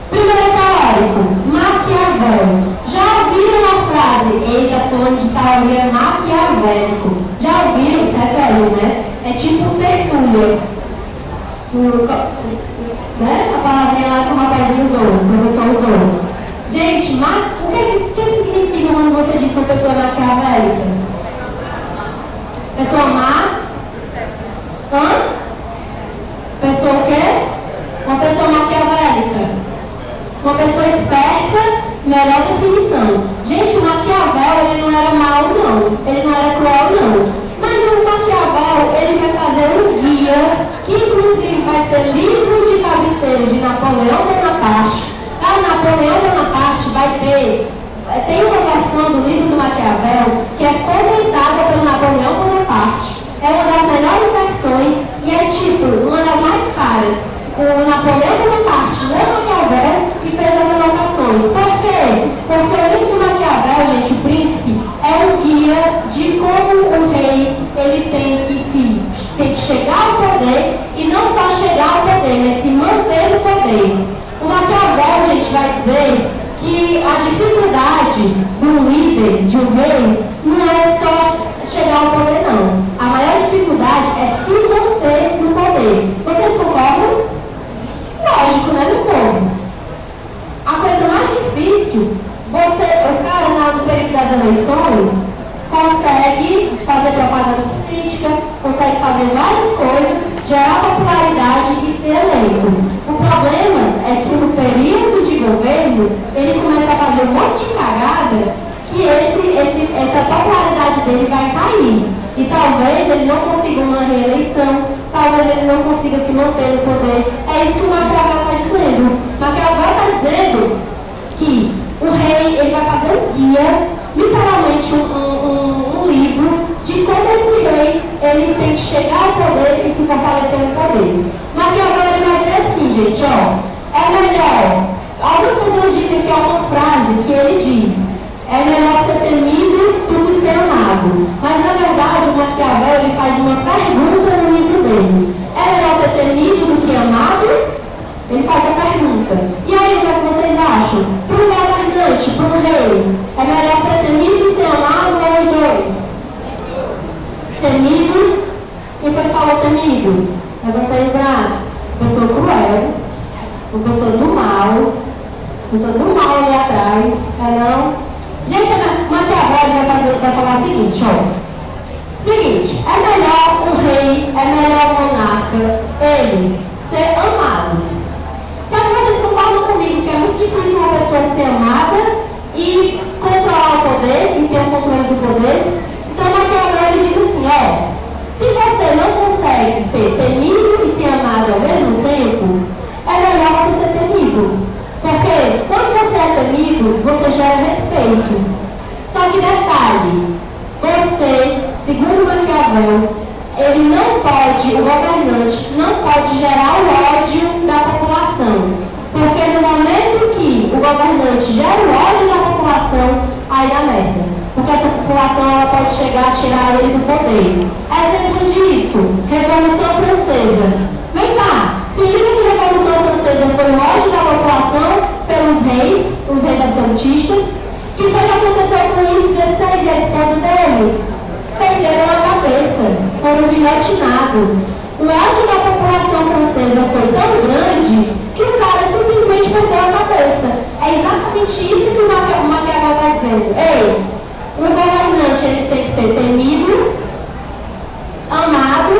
Speaker 2: Primeiro teórico, Maquiavel. Já ouviram a frase, eita, fulano de tal é maquiavélico? Já ouviram? Isso é velho, né? É tipo tertúlia. Né? A palavrinha lá que o rapazinho usou, o professor usou. Gente, o que significa quando você diz que uma pessoa é maquiavélica? Pessoa má? Hã? Pessoa o quê? Uma pessoa maquiavélica. Uma pessoa esperta, melhor definição. Gente, o Maquiavel, ele não era mau, não. Ele não era cruel, não. Mas o Maquiavel, ele vai fazer um guia, que inclusive vai ser livro de cabeceira de Napoleão Bonaparte. Para Napoleão Bonaparte tem uma versão do livro do Maquiavel que é comentada pelo Napoleão Bonaparte. É uma das melhores versões e é tipo, uma das mais caras. O Napoleão Bonaparte leu Maquiavel e fez as anotações. Por quê? Porque o livro do Maquiavel, gente, o príncipe, é um guia de como o rei ele tem que chegar ao poder e não só chegar ao poder, mas se manter no poder. O Maquiavel, gente, vai dizer que a dificuldade do líder, de um rei, não é só chegar ao poder, não. A maior dificuldade é se manter no poder. Vocês concordam? Lógico, né, meu povo? A coisa mais difícil, o cara no período das eleições consegue fazer propaganda política, consegue fazer várias coisas, gerar popularidade e ser eleito. O problema é que no período de governo, ele começa a fazer um monte de cagada que essa popularidade dele vai cair. E talvez ele não consiga uma reeleição, talvez ele não consiga se manter no poder. É isso que o Maquiavel está dizendo. Maquiavel está dizendo que o rei ele vai fazer um guia, literalmente um livro, de como esse rei fortalecer o poder. Maquiavel vai dizer assim, gente, ó, é melhor, algumas pessoas dizem que é uma frase que ele diz, é melhor ser temido do que ser amado. Mas na verdade o Maquiavel ele faz uma pergunta no livro dele. É melhor ser temido do que amado? Ele faz a pergunta. E aí, o que é que vocês acham? Para um governante, para um rei, é melhor ser temido e ser amado ou os dois? Temido? Quem foi que falou temido? Levantei o braço. Pessoa cruel, uma pessoa do mal, pessoa do mal ali atrás, não? Gente, Maquiavel vai falar o seguinte, ó. Seguinte, é melhor um rei, é melhor um monarca, ele ser amado. Só que vocês concordam comigo que é muito difícil uma pessoa ser amada e controlar o poder, e ter o controle do poder. Então Maquiavel ele diz assim, ó, se você não consegue ser temido e ser amado ao mesmo tempo, é melhor você ser temido. Porque quando você é temido, você gera respeito. Só que detalhe, você, segundo Maquiavel, ele não pode, o governante não pode gerar o ódio da população. Porque no momento que o governante gera o ódio da população, aí dá merda. Porque essa população ela pode chegar a tirar ele do poder. Exemplo disso, Revolução Francesa. Vem cá, se liga que a Revolução Francesa foi o ódio da população pelos reis, os reis absolutistas. O que foi que aconteceu com o Luís XVI e a esposa dele? Perderam a cabeça, foram guilhotinados. O ódio da população francesa foi tão grande que o cara simplesmente perdeu a cabeça. É exatamente isso que o Maquiavel está dizendo. Ei, o governante ele tem que ser temido, amado,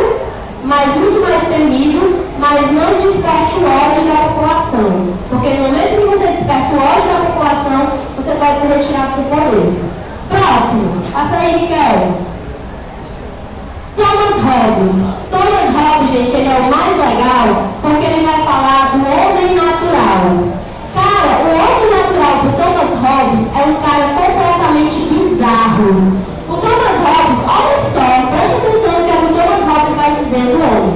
Speaker 2: mas muito mais temido, mas não desperte o ódio da população. Porque no momento que você desperta o ódio da população, você pode ser retirado do poder. Próximo, passa aí, Miguel. Thomas Hobbes, gente, ele é o mais legal porque ele vai falar do homem natural. Cara, o homem natural do Thomas Hobbes é um cara completamente bizarro. O Thomas Hobbes, olha só, preste atenção no que o Thomas Hobbes vai dizer do homem.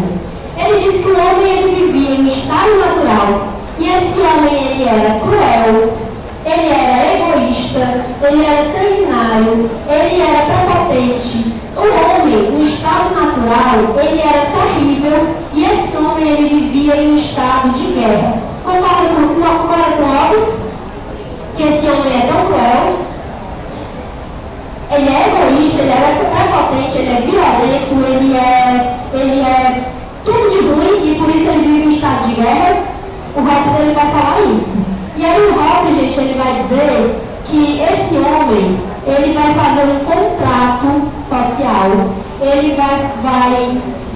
Speaker 2: Ele diz que o homem ele vivia em estado natural e esse homem ele era cruel, ele era egoísta, ele era sanguinário, ele era prepotente. O homem, no estado natural, ele era terrível e esse homem ele vivia em estado de guerra. Concorda com Hobbes? Que esse homem é tão cruel, ele é egoísta, ele é prepotente, ele é violento, ele é tudo de ruim e por isso ele vive em estado de guerra. O Hobbes ele vai falar isso. E aí o Hobbes, gente, ele vai dizer que esse homem, ele vai fazer um contrato social, ele vai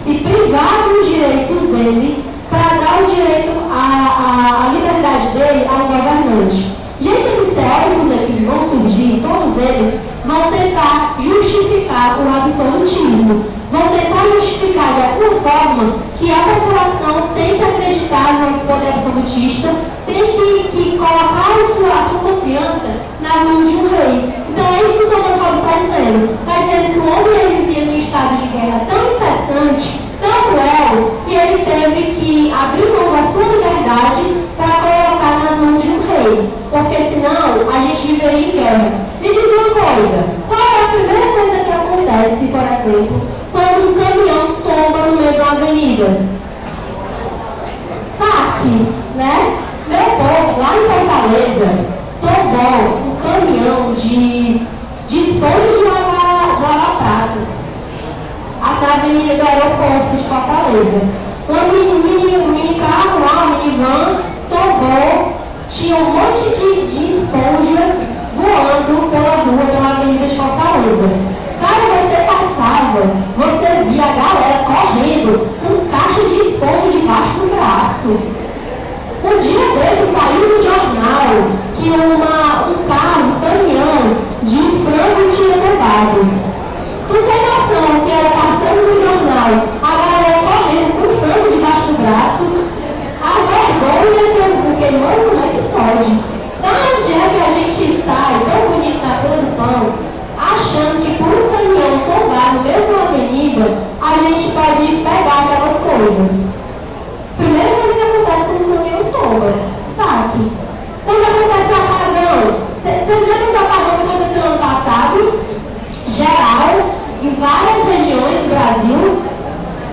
Speaker 2: se privar dos direitos dele para dar o direito à liberdade dele ao governante. Gente, esses teóricos aqui que vão surgir, todos eles vão tentar justificar o absolutismo, vão tentar justificar de alguma forma que a população tem que acreditar no poder absolutista, tem que colocar a sua confiança nas mãos de um rei. Então é isso que o Thomas Hobbes está dizendo. Está dizendo que o homem vivia num estado de guerra tão incessante, tão cruel, que ele teve que abrir mão da sua liberdade para colocar nas mãos de um rei. Porque senão a gente viveria em guerra. Me diz uma coisa, qual é a primeira coisa que acontece, por exemplo, quando um caminhão tomba no meio de uma avenida? Saque, né? Meu povo, lá em Fortaleza, tombou um caminhão de esponja de lavar prato. Na avenida do aeroporto de Fortaleza. Um mini carro lá, um minivan, tombou, tinha um monte de esponja voando pela rua, pela avenida de Fortaleza. Cara, você passava, você via a galera correndo com caixa de esponja debaixo do braço. Um dia desse saiu no jornal que um caminhão de frango tinha levado. Tu tem noção que era passando no jornal, a galera correndo com o frango debaixo do braço? A vergonha que eu fiquei, mano, como é que pode? Da onde é que a gente sai tão bonito na fila do pão, achando que por um caminhão tombar no meio de uma avenida, a gente pode pegar aquelas coisas? coisas. Primeira coisa que acontece quando não tem um tomba, saque. Quando acontece o apagão, vocês lembram do apagão que aconteceu ano passado? Geral, em várias regiões do Brasil.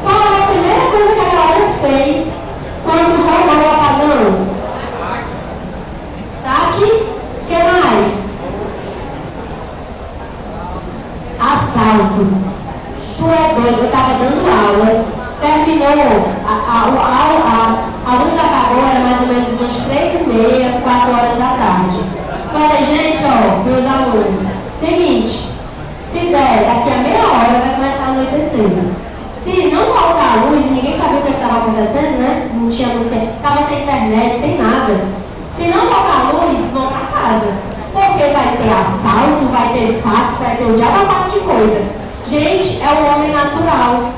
Speaker 2: Qual é a primeira coisa que a galera fez quando rolou o apagão? Saque? O que mais? Assalto. Tu é doido, eu estava dando aula, terminou, a luz acabou, era mais ou menos umas 3h30, 4 horas da tarde. Falei, gente, ó, meus alunos, seguinte, se der, daqui a meia hora vai começar a anoitecer. Se não faltar a luz, e ninguém sabia o que estava acontecendo, né? Não tinha luz, estava sem internet, sem nada. Se não faltar a luz, vão para casa. Porque vai ter assalto, vai ter saque, vai ter um diabo de coisa. Gente, é o homem natural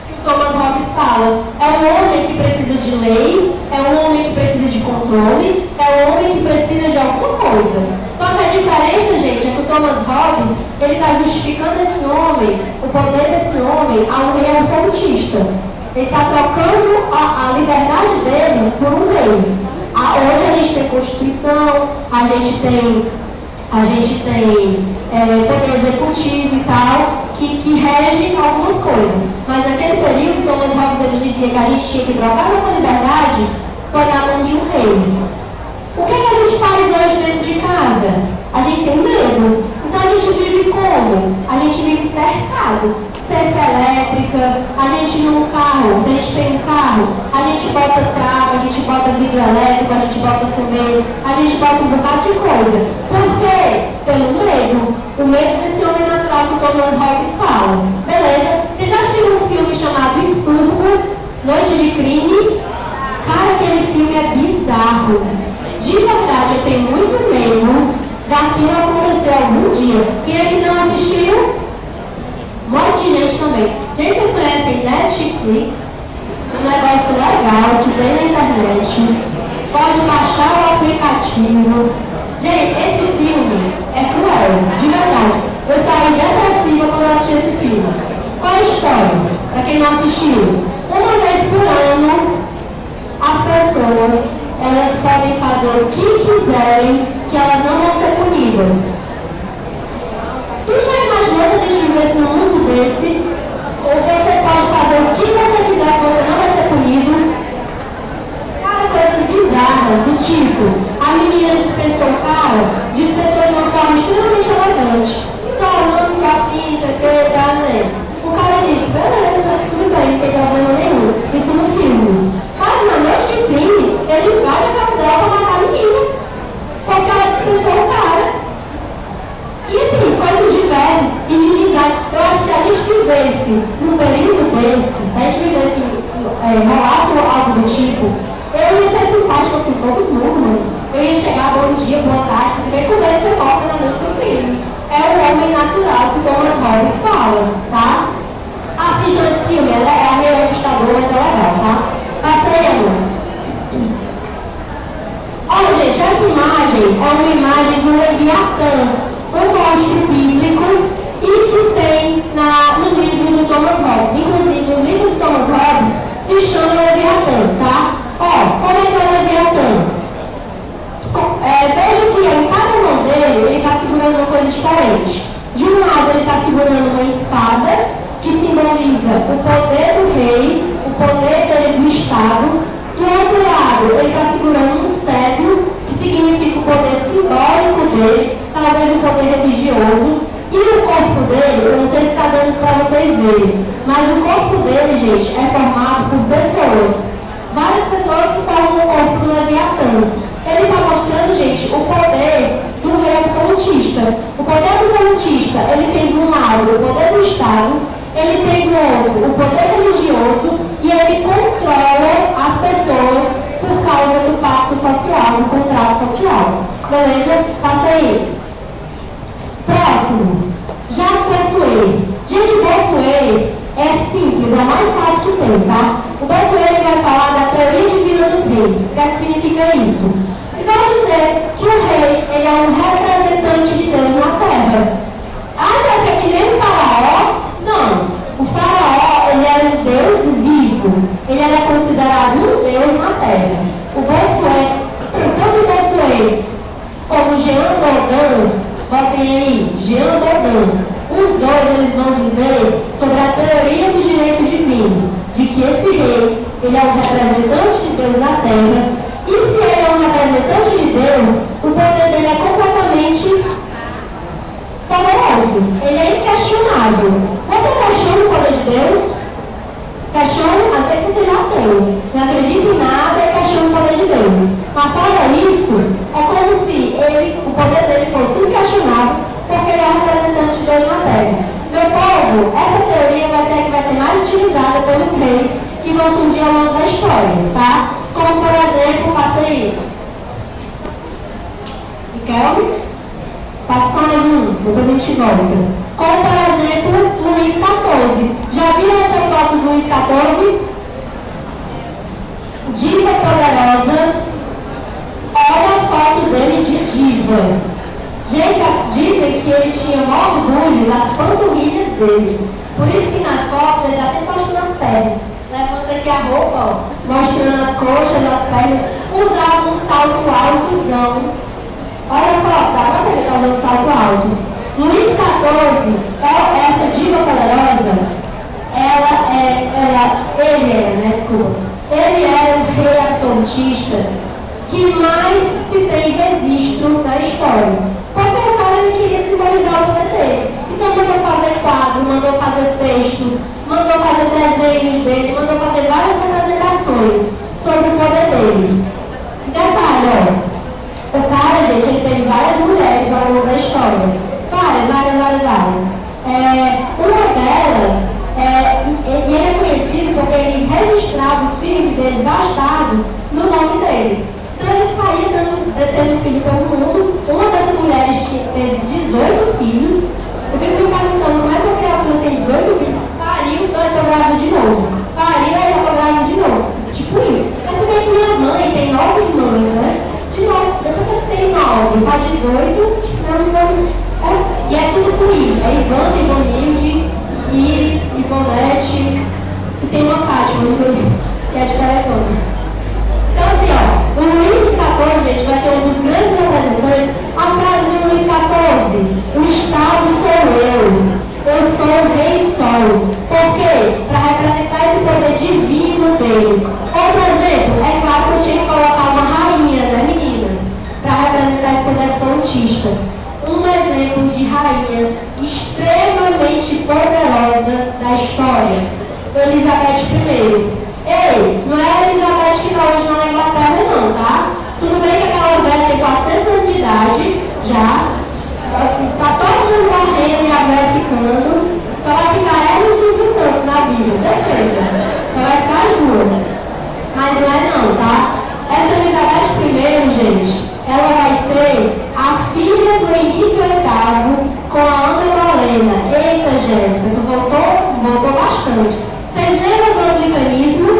Speaker 2: que o Thomas Hobbes fala. É um homem que precisa de lei, é um homem que precisa de controle, é um homem que precisa de alguma coisa. Só que a diferença, gente, é que o Thomas Hobbes, ele está justificando esse homem, o poder desse homem, a um rei absolutista. Ele está trocando a liberdade dele por um rei. Hoje a gente tem Constituição, a gente tem poder executivo e tal, que regem algumas coisas. Mas naquele período, Thomas Hobbes ele dizia que a gente tinha que trocar nossa liberdade por na mão de um rei. O que a gente faz hoje dentro de casa? A gente tem medo. Então a gente vive como? A gente vive cercado. Cerca elétrica, a gente num carro, se a gente tem um carro, a gente bota trava, a gente bota vidro elétrico, a gente bota fumê, a gente bota um bocado de coisa. Por quê? Pelo medo. O medo desse homem natural que o Thomas Hobbes fala. Beleza? Vocês já assistiram um filme chamado Expurgo, Noite de Crime? Cara, aquele filme é bizarro. De verdade, eu tenho muito medo daquilo acontecer algum dia. Quem é que não assistiu? Um monte de gente também. Gente, vocês conhecem Netflix? Um negócio legal que tem na internet. Pode baixar o aplicativo. Gente, esse filme é cruel, de verdade. Eu saí depressiva quando eu assisti esse filme. Qual é a história? Para quem não assistiu, uma vez por ano, as pessoas, elas podem fazer o que quiserem, que elas não vão ser punidas. Tu já imaginou se a gente vivesse num mundo desse? Ou você pode fazer o que você quiser, que você não vai ser punido? Cara, coisas bizarras, do tipo, a menina dispensou o cara, dispensou de uma forma extremamente elegante. Só não ficar aqui, isso aqui, né? O cara disse, beleza, tudo bem, não tem problema nenhum. Isso no filme. Cara, na noite de crime, ele vai na casa dela pra matar a menina. Porque ela dispensou o cara. E assim, coisas diversas, inimizade. Eu acho que se a gente vivesse num período desse, se a gente vivesse, rolasse algo do tipo, eu ia ser simpática com todo mundo. Eu ia chegar, bom dia, boa tarde, você vem com ele, você volta na noite do crime. É o homem natural que o Thomas Hobbes fala, tá? Assistam esse filme, é meio assustador, mas é legal, tá? Passeio. Olha, gente, essa imagem é uma imagem do Leviatã, um monstro bíblico e que tem no livro do Thomas Hobbes. Inclusive, o livro do Thomas Hobbes se chama Leviatã, tá? Ó, como é que é o Leviatã? Veja que em cada mão dele, ele está segurando uma coisa diferente. De um lado, ele está segurando uma espada, que simboliza o poder do rei, o poder dele do Estado. Do outro lado, ele está segurando um cetro, que significa o poder simbólico dele, talvez o poder religioso. E o corpo dele, eu não sei se está dando para vocês verem, mas o corpo dele, gente, é formado por pessoas. Várias pessoas que formam o corpo do Leviatã. Ele está mostrando, gente, o poder do rei absolutista. O poder absolutista, ele tem de um lado o poder do Estado, ele tem do outro o poder religioso e ele controla as pessoas por causa do pacto social, do contrato social. Beleza? Passa aí. Próximo. Jacques Bossuet. Gente, Bossuet é simples, é mais fácil que tem, tá? O Bossuet ele vai falar da teoria divina dos reis. O que significa isso? Ele vai dizer que o rei ele é um representante de Deus na terra. Ah, já é que nem o faraó? Não. O faraó ele era um Deus vivo. Ele era considerado um deus na terra. O Bossuet, tanto Bossuet como Jean Baudin, botem aí, Jean Baudin, os dois eles vão dizer sobre a teoria do direito divino, de que esse rei, ele é o representante de Deus na terra, e se ele é um representante de Deus, o poder dele é completamente poderoso, ele é inquestionável. Você questiona o poder de Deus? Questiona, até que você já tem. Não acredita em nada e questiona o poder de Deus. Mas fora isso, é como se o poder dele fosse inquestionável, porque ele é o representante de Deus na terra. Meu povo, essa teoria vai ser a que vai ser mais utilizada pelos reis que vão surgir ao longo da história, tá? Como, por exemplo, passei isso. Kelvin? Passa mais um, depois a gente volta. Como, por exemplo, Luís XIV. Já viram essa foto do Luís XIV? Diva poderosa. Olha a foto dele de diva. Gente, dizem que ele tinha maior orgulho das panturrilhas dele. Por isso que nas fotos ele está sempre mostrando as pernas. Levanta aqui a roupa, ó, mostrando as coxas, as pernas. Usava um salto altozão. Olha a foto, tá? Olha ele está usando salto alto. Luís XIV, essa diva poderosa, ele era o rei absolutista que mais se tem registro na história. Porque o cara ele queria simbolizar o poder dele. Então mandou fazer quadros, mandou fazer textos, mandou fazer desenhos dele, mandou fazer várias representações sobre o poder dele. Detalhe, ó. O cara, gente, ele teve várias mulheres ao longo da história. Várias. Uma delas, ele é conhecido porque ele registrava os filhos deles bastardos no nome dele. Então ele saía tendo filho pelo mundo. Uma dessas mulheres teve 18 filhos. Eu fico me perguntando como é que a criatura tem 18 filhos. Pariu, então eu tô grávida de novo. Pariu, aí eu tô grávida de novo. Tipo isso. Mas você vê que minha mãe tem 9 irmãos, né? De novo, depois você tem 9, para 18, e é tudo com I. É Ivana, Ivanilde, Iris, Ivonete, e tem uma Fátima, que é de telefone. Então assim, ó, o Luís XIV, gente, vai ser um dos grandes representantes. A frase do Luís XIV, o Estado sou eu sou o Rei Sol. Por quê? Para representar esse poder divino dele. Outro exemplo, é claro que eu tinha que colocar uma rainha, né, meninas? Para representar esse poder absolutista. Um exemplo de rainha extremamente poderosa da história, Elizabeth I. Ei, não é a Elizabeth que está hoje na Inglaterra não, tá? Tudo bem que aquela velha tem 400 anos de idade, já. Está todo mundo morrendo e a velha ficando. Só vai ficar ela e o Silvio Santos na vida, certeza. Só vai ficar as duas. Mas não é não, tá? Essa Elizabeth I, gente, ela vai ser a filha do Henrique VIII com a Ana Bolena. Eita, Jéssica, tu voltou bastante. Vocês lembram do anglicanismo?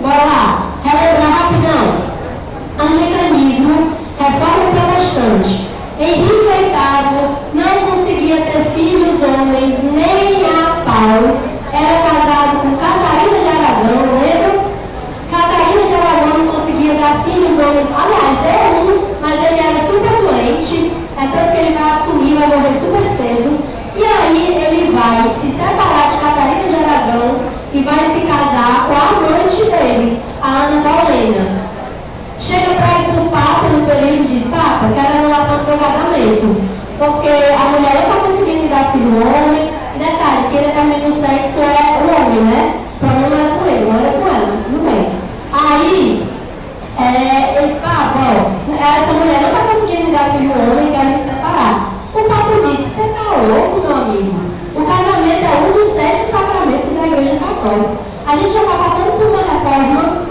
Speaker 2: Bora lá, relembrar rapidão. Anglicanismo, reforma protestante. Henrique VIII não conseguia ter filhos homens nem a pau. Era casado com Catarina de Aragão, lembra? Catarina de Aragão não conseguia dar filhos homens. Aliás, deu um, mas ele era super doente. É tanto que ele vai assumir, vai morrer super cedo. E aí ele vai se separar de Catarina de Aragão e vai se casar com a amante dele, a Ana Bolena. Chega para ir para o Papa no período e diz: Papa, quero anulação do meu casamento, porque a mulher não está conseguindo me dar filho homem. E detalhe, quem determina o sexo é o homem, né? O problema não era com ele, não era com ela, tudo bem. Aí, ele fala: essa mulher não está conseguindo me dar filho homem, quero me separar. O Papa disse: você está louco, meu amigo? O casamento é um dos 7 sacramentos da Igreja Católica. A gente já está passando por uma reforma.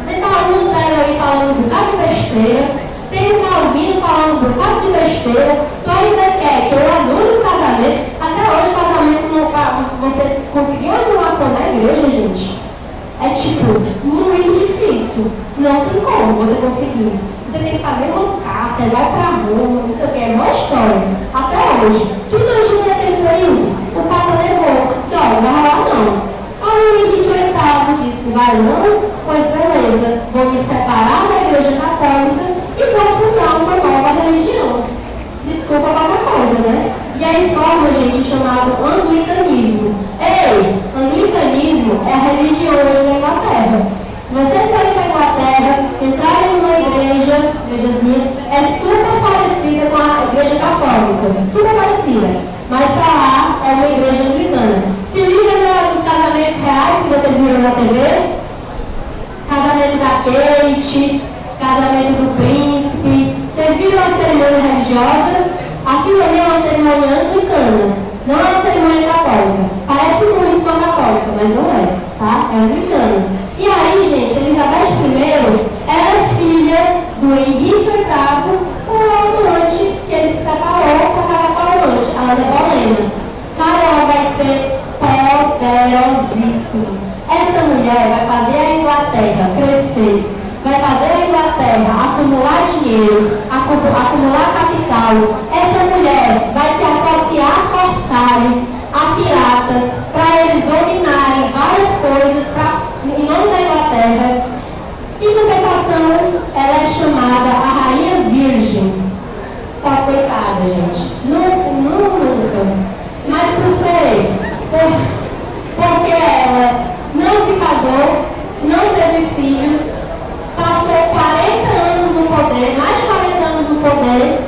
Speaker 2: Você está um Lutero aí falando um bocado de besteira, tem o Calvino falando um bocado de besteira, tu ainda quer que eu anule o casamento. Até hoje o casamento não você conseguiu a anulação na igreja, gente? É tipo, muito difícil. Não tem como você conseguir. Você tem que fazer uma carta, vai pra Roma, não sei o que, é uma história. Até hoje. Tu imagina naquele período? O Papa levou, disse: olha, não vai rolar não. Ah, não? Pois beleza, vou me separar da Igreja Católica e vou fundar uma nova religião. Desculpa qualquer coisa, né? E aí forma, gente, o chamado anglicanismo. Ei, anglicanismo é a religião hoje da Inglaterra. Se vocês forem para a Inglaterra, entrarem numa igrejazinha, é super parecida com a Igreja Católica. Super parecida. Mas para lá é uma igreja anglicana. Se liga nos casamentos reais que vocês viram na TV. Casamento da Kate, casamento do príncipe. Vocês viram a cerimônia religiosa? Aquilo ali é uma cerimônia anglicana, não é uma cerimônia católica. Parece muito com a católica, mas não é, tá? É anglicana. E aí, gente, Elizabeth I era filha do Henrique VIII, com o amante que ele se separou com a amante, a Ana Bolena. Cara, ela vai ser poderosíssima. Essa mulher vai fazer a Inglaterra crescer. Vai fazer a Inglaterra acumular dinheiro, acumular capital. Essa mulher vai se associar a corsários, a piratas, para eles dominarem várias coisas em nome da Inglaterra. Em compensação, ela é chamada a Rainha Virgem. Coitada, gente. Nunca. Mas por quê? Porque ela não se casou, não teve filhos, passou 40 anos no poder, mais de 40 anos no poder,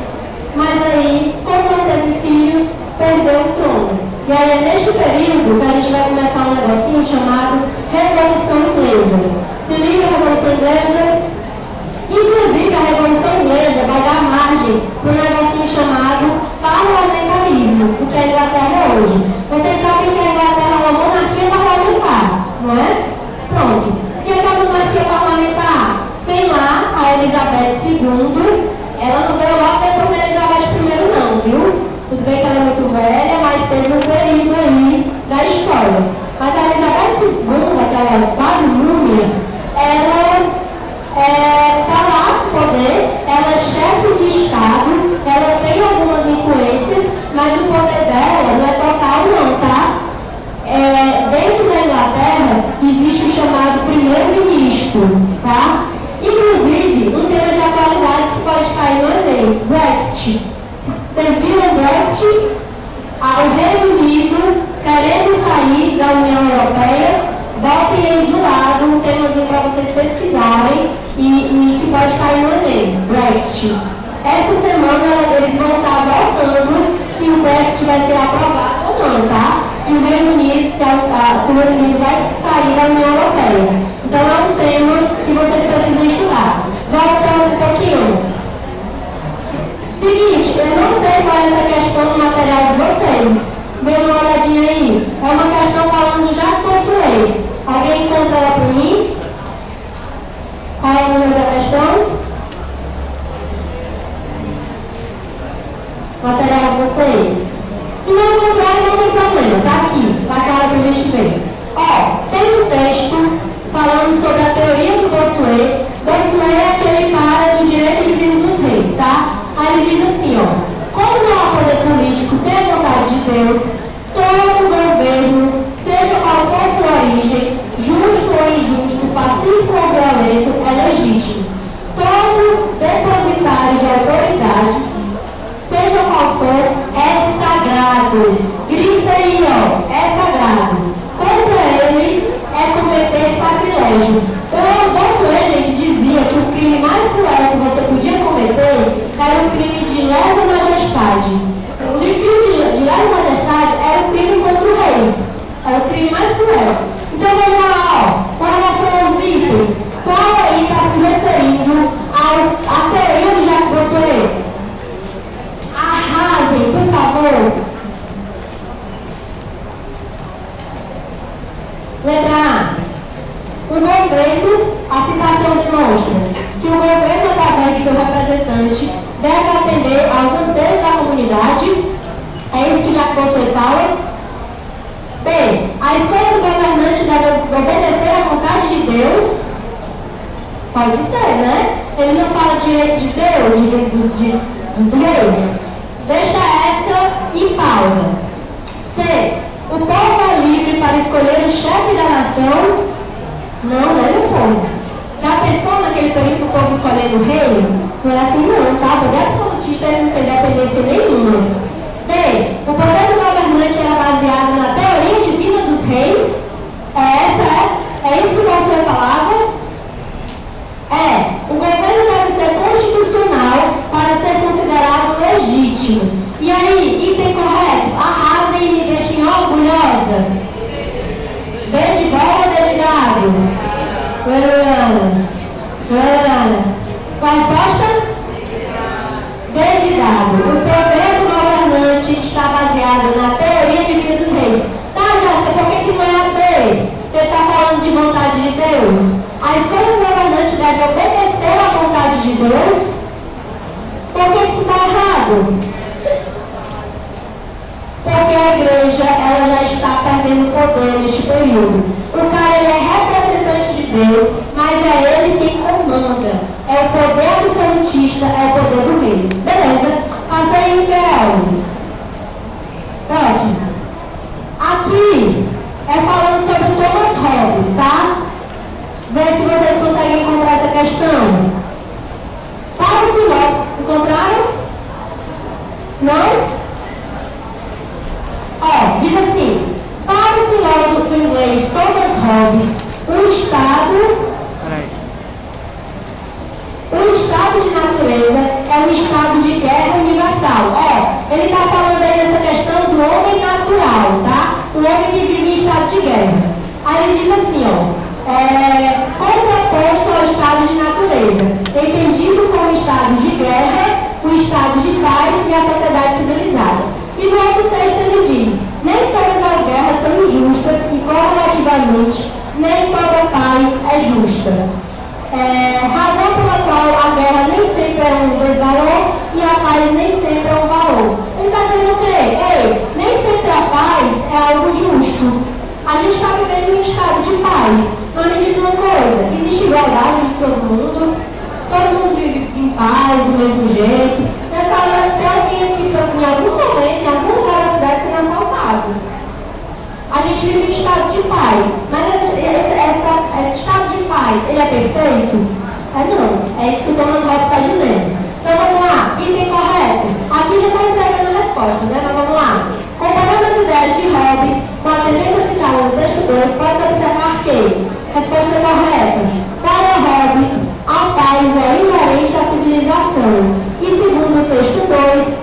Speaker 2: mas aí, como não teve filhos, perdeu o trono. E aí é neste período que a gente vai começar um negocinho chamado Revolução Inglesa. Se liga a Revolução Inglesa? Inclusive, a Revolução Inglesa vai dar margem para um negocinho chamado parlamentarismo, o que é a Inglaterra hoje. Vocês sabem que a Inglaterra é uma monarquia parlamentar, não é? Pronto. O que é a monarquia parlamentar? Tem lá a Elizabeth II, ela não veio logo depois da Elizabeth I não, viu? Tudo bem que ela é muito velha, mas teve um período aí da história. Mas a Elizabeth II, que ela é quase múmia, ela está lá no poder, ela é chefe de Estado, ela tem algumas influências, mas o poder dela não é total não, tá? Dentro da Inglaterra existe o chamado primeiro-ministro, tá? Inclusive, um tema de atualidades que pode cair no Enem, Brexit. Vocês viram o Brexit? O Reino Unido querendo sair da União Europeia, botem aí de lado um temazinho para vocês pesquisarem e que pode cair no Enem, Brexit. Essa semana eles vão estar votando se o Brexit vai ser aprovado ou não, tá? Se o Reino Unido, se o Reino Unido vai sair da União Europeia. Então é um tema que vocês precisam estudar. Voltando um pouquinho. Seguinte, eu não sei qual é essa questão do material de vocês. Dê uma olhadinha aí. É uma questão falando já que construí. Alguém encontra ela para mim? Qual é o número da questão? Material de vocês. Se não encontrar, não tem problema. Está aqui. Está claro para a gente ver. Tem um texto falando sobre a teoria do Bossuet. Bossuet é aquele cara do direito divino dos reis, tá? Aí ele diz assim, como não há poder político sem a vontade de Deus, todo governo, seja qual for sua origem, justo ou injusto, pacífico ou violento, é legítimo. Todo depositário de autoridade, seja qual for, é sagrado. Grita aí, é sagrado. Contra ele é cometer sacrilégio. O Bossuet, gente, dizia que o crime mais cruel que você podia cometer era o crime de lesa majestade. O crime de lesa majestade era o crime contra o rei. Era o crime mais cruel. Então vamos lá, com relação aos itens, qual aí está se referindo à teoria do Jacques Bossuet? Arrasem, por favor. Letra A. O governo, a citação demonstra que o governo, através do seu representante, deve atender aos anseios da comunidade. É isso que Jacques Bossuet fala. B. A escolha do governante deve obedecer à vontade de Deus. Pode ser, né? Ele não fala direito de Deus, dos reis. Deixa essa e pausa. C. O povo é livre para escolher o chefe da nação. Não é meu povo. Já pensou naquele período do povo escolhendo o rei? Não é assim não, tá? O poder absolutista ele não tem dependência nenhuma. Bem, o poder do governante era baseado na teoria divina dos reis. É isso que o pastor falava? O governo deve ser constitucional para ser considerado legítimo. E aí, item correto, arrasem e me deixem orgulhosa. D de bola, D de gado. Qual a resposta? D de dado. O poder do governante está baseado na teoria divina dos reis. Tá, Jéssica, por que não é a D? Você está falando de vontade de Deus? A escolha do governante deve obedecer à vontade de Deus? Por que isso está errado? Porque a igreja ela já está perdendo poder neste período. O cara ele é representante de Deus, mas é ele quem comanda. É o poder absolutista, é o poder do rei. Beleza? Passa aí, Miguel. Próximo. Aqui é falando sobre Thomas Hobbes, tá? Vê se vocês conseguem encontrar essa questão. Para o filósofo, encontraram? Não? Diz assim, para o filósofo inglês Thomas Hobbes, o estado de natureza é um estado de guerra universal. Ele está falando aí dessa questão do homem natural, tá? O homem que vive em estado de guerra. Aí ele diz assim, contraposto ao estado de natureza, entendido como estado de guerra, o estado de paz e a sociedade civilizada. E no outro texto ele diz, nem todas as guerras são injustas e correlativamente, nem toda paz é justa. Razão pela qual a guerra nem sempre é um desvalor e a paz nem sempre é um valor. Ele está dizendo o quê? Nem sempre a paz é algo justo. A gente está vivendo em um estado de paz. Mas me diz uma coisa, existe igualdade de todo mundo vive em paz, do mesmo jeito. Nessa hora tem alguém aqui em algum momento, em algum lugar da cidade sendo assaltado. A gente vive em um estado de paz, mas esse estado de paz, ele é perfeito? Não, é isso que o Thomas Hobbes está dizendo. Então vamos lá, item correto. Aqui já está entregando a resposta, né? Mas vamos lá. Comparando as ideias de Hobbes com a tendência citada no texto 2, pode-se observar que, resposta correta, para Hobbes, a paz é inerente à civilização. E segundo o texto 2,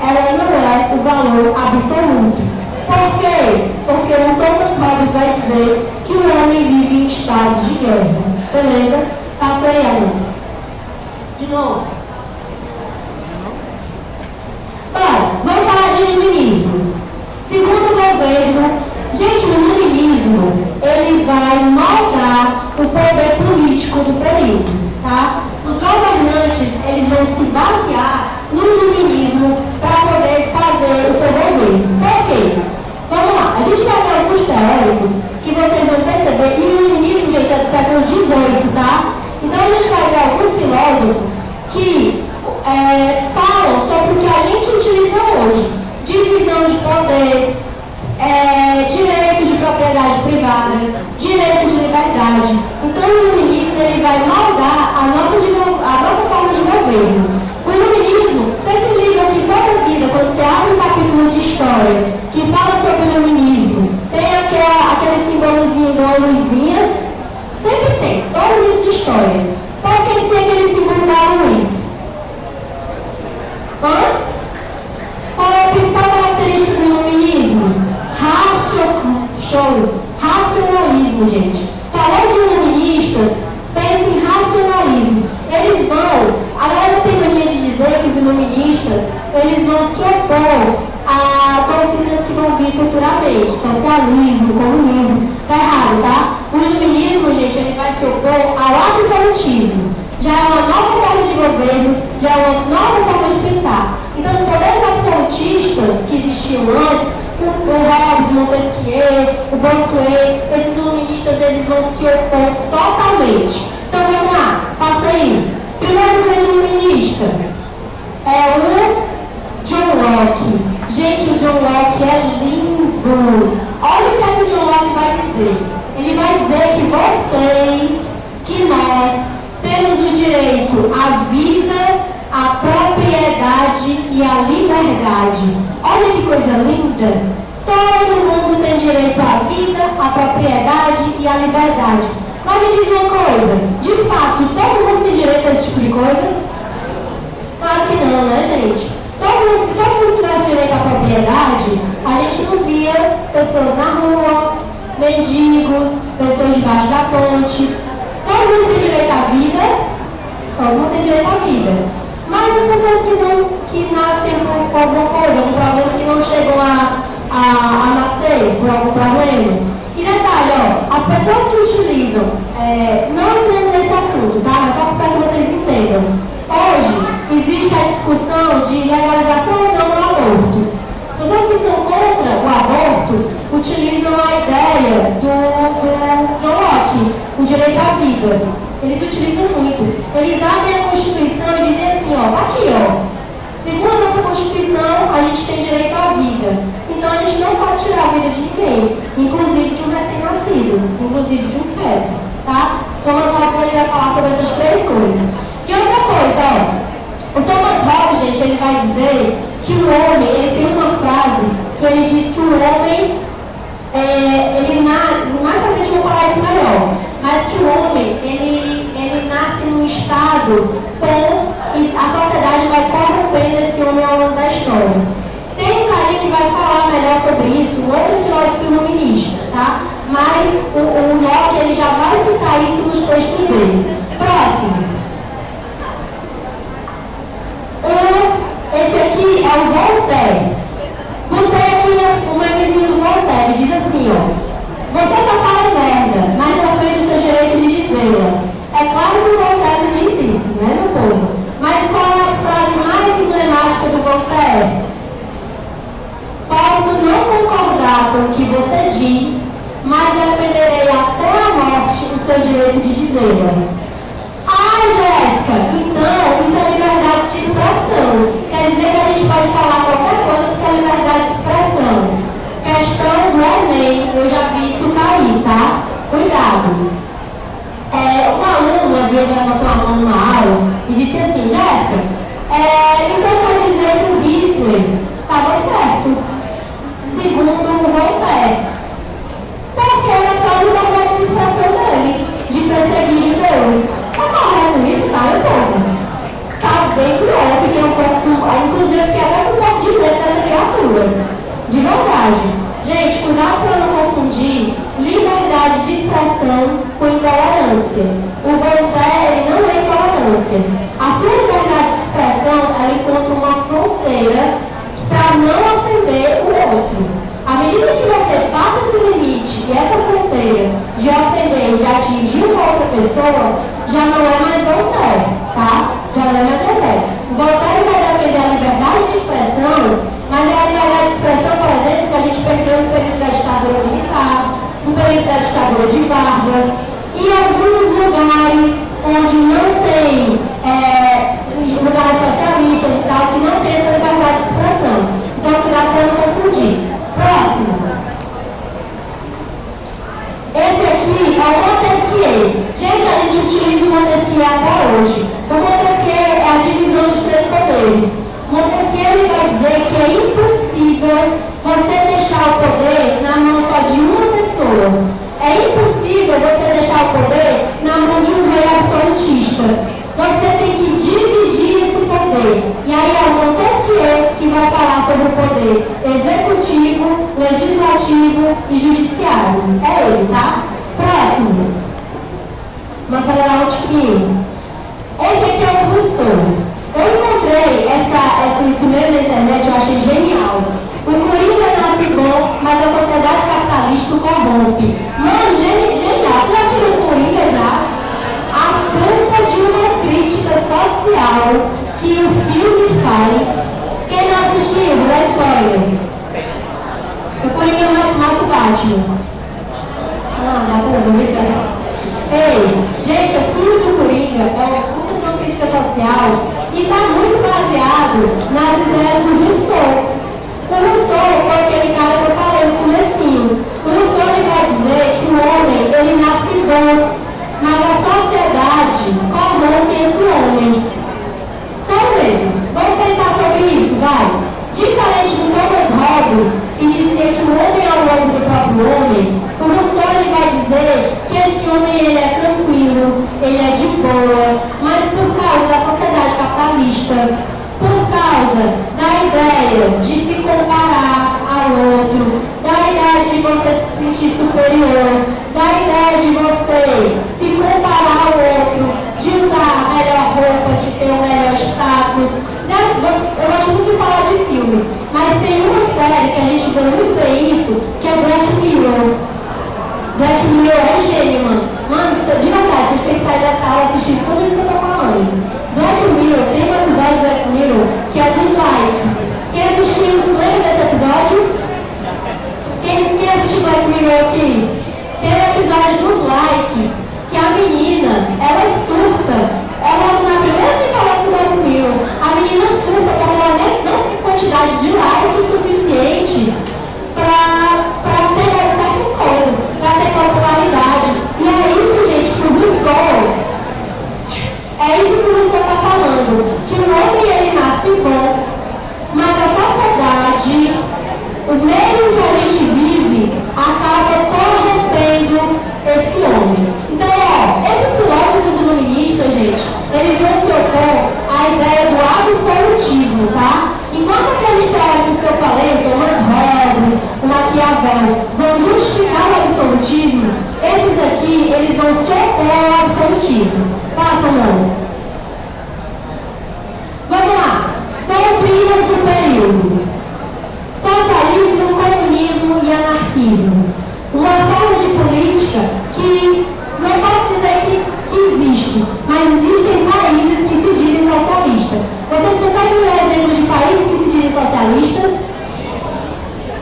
Speaker 2: ela não é o valor absoluto. Por quê? Porque o Thomas Hobbes vai dizer que o homem vive em estado de guerra. Beleza? Passa aí, Ana. De novo. Vamos falar de iluminismo. Segundo o governo, gente, o iluminismo, ele vai moldar o poder político do período, tá? Os governantes, eles vão se basear no iluminismo para poder fazer o seu governo. Por quê? Vamos lá, a gente tem alguns teóricos que vocês vão perceber, e o iluminismo, gente, é do século XVIII, tá? Então a gente vai ver alguns filósofos que falam sobre o que a gente utiliza hoje. Divisão de poder, direito de propriedade privada, direito de liberdade. Então o iluminismo ele vai moldar a nossa forma de governo. O iluminismo, você se liga que toda a vida, quando você abre um capítulo de história que fala sobre o iluminismo, tem aquele símbolozinho de uma luzinha, sempre tem, todo livro de história. Por que tem aquele símbolo da luz? Qual é a principal característica do iluminismo? Racionalismo, gente. Falando de iluministas, pense em racionalismo. Eles vão, a galera tem mania de dizer que os iluministas, eles vão se opor a doutrinas que vão vir futuramente, socialismo, comunismo. Tá errado, tá? O iluminismo, gente, ele vai se opor ao absolutismo. Já é uma nova forma de governo, já é uma nova forma de pensar. Então, os poderes absolutistas que existiam antes, o Hobbes, Montesquieu, o Bossuet, esses iluministas, eles vão se opor totalmente. Então, vamos lá, passa aí. Primeiro grande iluminista é o John Locke. Gente, o John Locke é lindo. Olha o que o John Locke vai dizer. Ele vai dizer que vocês direito à vida, à propriedade e à liberdade. Olha que coisa linda! Todo mundo tem direito à vida, à propriedade e à liberdade. Mas me diz uma coisa, de fato, todo mundo tem direito a esse tipo de coisa? Claro que não, né, gente? Se todo mundo tivesse direito à propriedade, a gente não via pessoas na rua, mendigos, pessoas debaixo da ponte. Todo mundo tem direito à vida, todo mundo tem direito à vida. Mas as pessoas que nascem com alguma coisa, algum problema que não chegam a nascer por algum problema. E detalhe, ó, as pessoas que utilizam, não entendo nesse assunto, tá? Mas só para que vocês entendam. Hoje existe a discussão de legalização ou não do aborto. As pessoas que são contra o aborto utilizam a ideia do John Locke, o direito à vida. Eles utilizam muito. Eles abrem a Constituição e dizem assim, ó, aqui, ó. Segundo a nossa Constituição, a gente tem direito à vida. Então a gente não pode tirar a vida de ninguém, inclusive de um recém-nascido, inclusive de um feto, tá? Thomas Hobbes vai falar sobre essas três coisas. E outra coisa, ó, o Thomas Hobbes, gente, ele vai dizer que o homem, ele tem uma frase que ele diz que o homem, mais pra frente eu vou falar isso melhor, mas que o homem, ele nasce num estado e a sociedade vai corrompendo esse homem ao longo da história. Tem um cara que vai falar melhor sobre isso, um outro filósofo iluminista, tá? Mas o Locke, ele já vai citar isso nos textos dele. Próximo. Esse aqui é o Voltaire. Botei aqui um memezinho do Voltaire, ele diz assim, ó. Você só fala merda, mas não fez o seu direito de dizê-la. É claro que o Voltaire não diz isso, né, meu povo? Mas qual é a frase mais emblemática do Voltaire? Posso não concordar com o que você diz, mas defenderei até a morte o seu direito de dizê-la. Ai, Jéssica, então isso é liberdade de expressão. Quer dizer que a gente pode falar qualquer coisa que é liberdade de expressão. Questão do Enem, eu já vi isso cair, tá? Cuidado. Um aluno uma vez levantou a mão numa aula e disse assim, Jéssica, então quer dizer que o Hitler estava certo, segundo o Voltaire. Porque era só a liberdade de expressão dele, de perseguir judeus. Tá correto isso, tá, meu povo? Tá bem cruel, eu fiquei um pouco, inclusive eu fiquei até com um pouco de medo dessa criatura. De verdade. Gente, cuidado para não confundir liberdade de expressão com intolerância. O Voltaire não é intolerância. A sua liberdade de expressão, ela encontra uma fronteira para não ofender o outro. À medida que você passa esse limite e essa fronteira de ofender ou de atingir uma outra pessoa, já não é mais Voltaire, tá? Já não é mais Voltaire. O Voltaire vai defender a liberdade de expressão, mas é a liberdade de expressão, por exemplo, que a gente perdeu no período da ditadura militar, no período da ditadura de Vargas, e alguns lugares onde não tem, lugares socialistas e tal, que não tem essa liberdade de expressão. Então, cuidado para não confundir. Próximo. Esse aqui é o Montesquieu. Gente, a gente utiliza o Montesquieu até hoje. O Montesquieu é a divisão dos três poderes. Montesquieu ele vai dizer que é impossível você deixar o poder na mão só de uma pessoa. É impossível você deixar o poder na mão de um rei absolutista. Você tem que dividir esse poder. E aí é o Montesquieu que vai falar sobre o poder executivo, legislativo e judiciário. É ele, tá? Próximo. Vamos acelerar um tiquinho. Esse aqui é o Rousseau. Eu encontrei esse primeiro na internet, eu achei genial. O Coringa nasce bom, mas a sociedade capitalista o corrompe. Mano, genial. Você já assistiu o Coringa já? A ponta de uma crítica social que o filme faz. Quem não assistiu, dá spoiler. O Coringa mata o Batman. Ei, gente, o filme do Coringa é uma crítica social e está muito baseado nas ideias do Rousseau. O Rousseau foi aquele cara que eu falei no comecinho. O Rousseau ele vai dizer que o homem ele nasce bom, mas a sociedade corrompe esse superior, da ideia de você se comparar ao outro, de usar a melhor roupa, de ter o melhor status. Eu gosto muito de falar de filme, mas tem uma série que a gente vê muito ver isso, que é Black Mirror. Black Mirror é gênio, mano. Mano, de verdade, vocês têm que sair dessa aula assistindo tudo isso que eu tô falando. Black Mirror, tem um episódio de Black Mirror que é dos likes. Quem assistiu, lembra desse episódio? Quem assistiu Black Mirror aqui? Tem um episódio dos likes, que a menina, ela surta. Ela, na primeira temporada do Black Mirror, a menina surta porque ela não tem quantidade de likes suficiente para ter certas coisas, para ter popularidade. E é isso, gente, que o Rousseau, é isso que o Rousseau está falando, que o homem ele nasce bom, mas a sociedade, o meio que a gente vive, acaba corrompendo esse homem. Então, esses filósofos iluministas, gente, eles vão se opor à ideia do absolutismo, tá? Enquanto aqueles teóricos que eu falei, o Thomas Hobbes, o Maquiavel, vão justificar o absolutismo, esses aqui, eles vão se opor ao absolutismo. Passa, mano. Vamos lá. Doutrinas do período. Socialismo, comunismo e anarquismo. Uma forma de política que não posso dizer que existe, mas existem países que se dizem socialistas. Vocês conseguem ver exemplos de países que se dizem socialistas?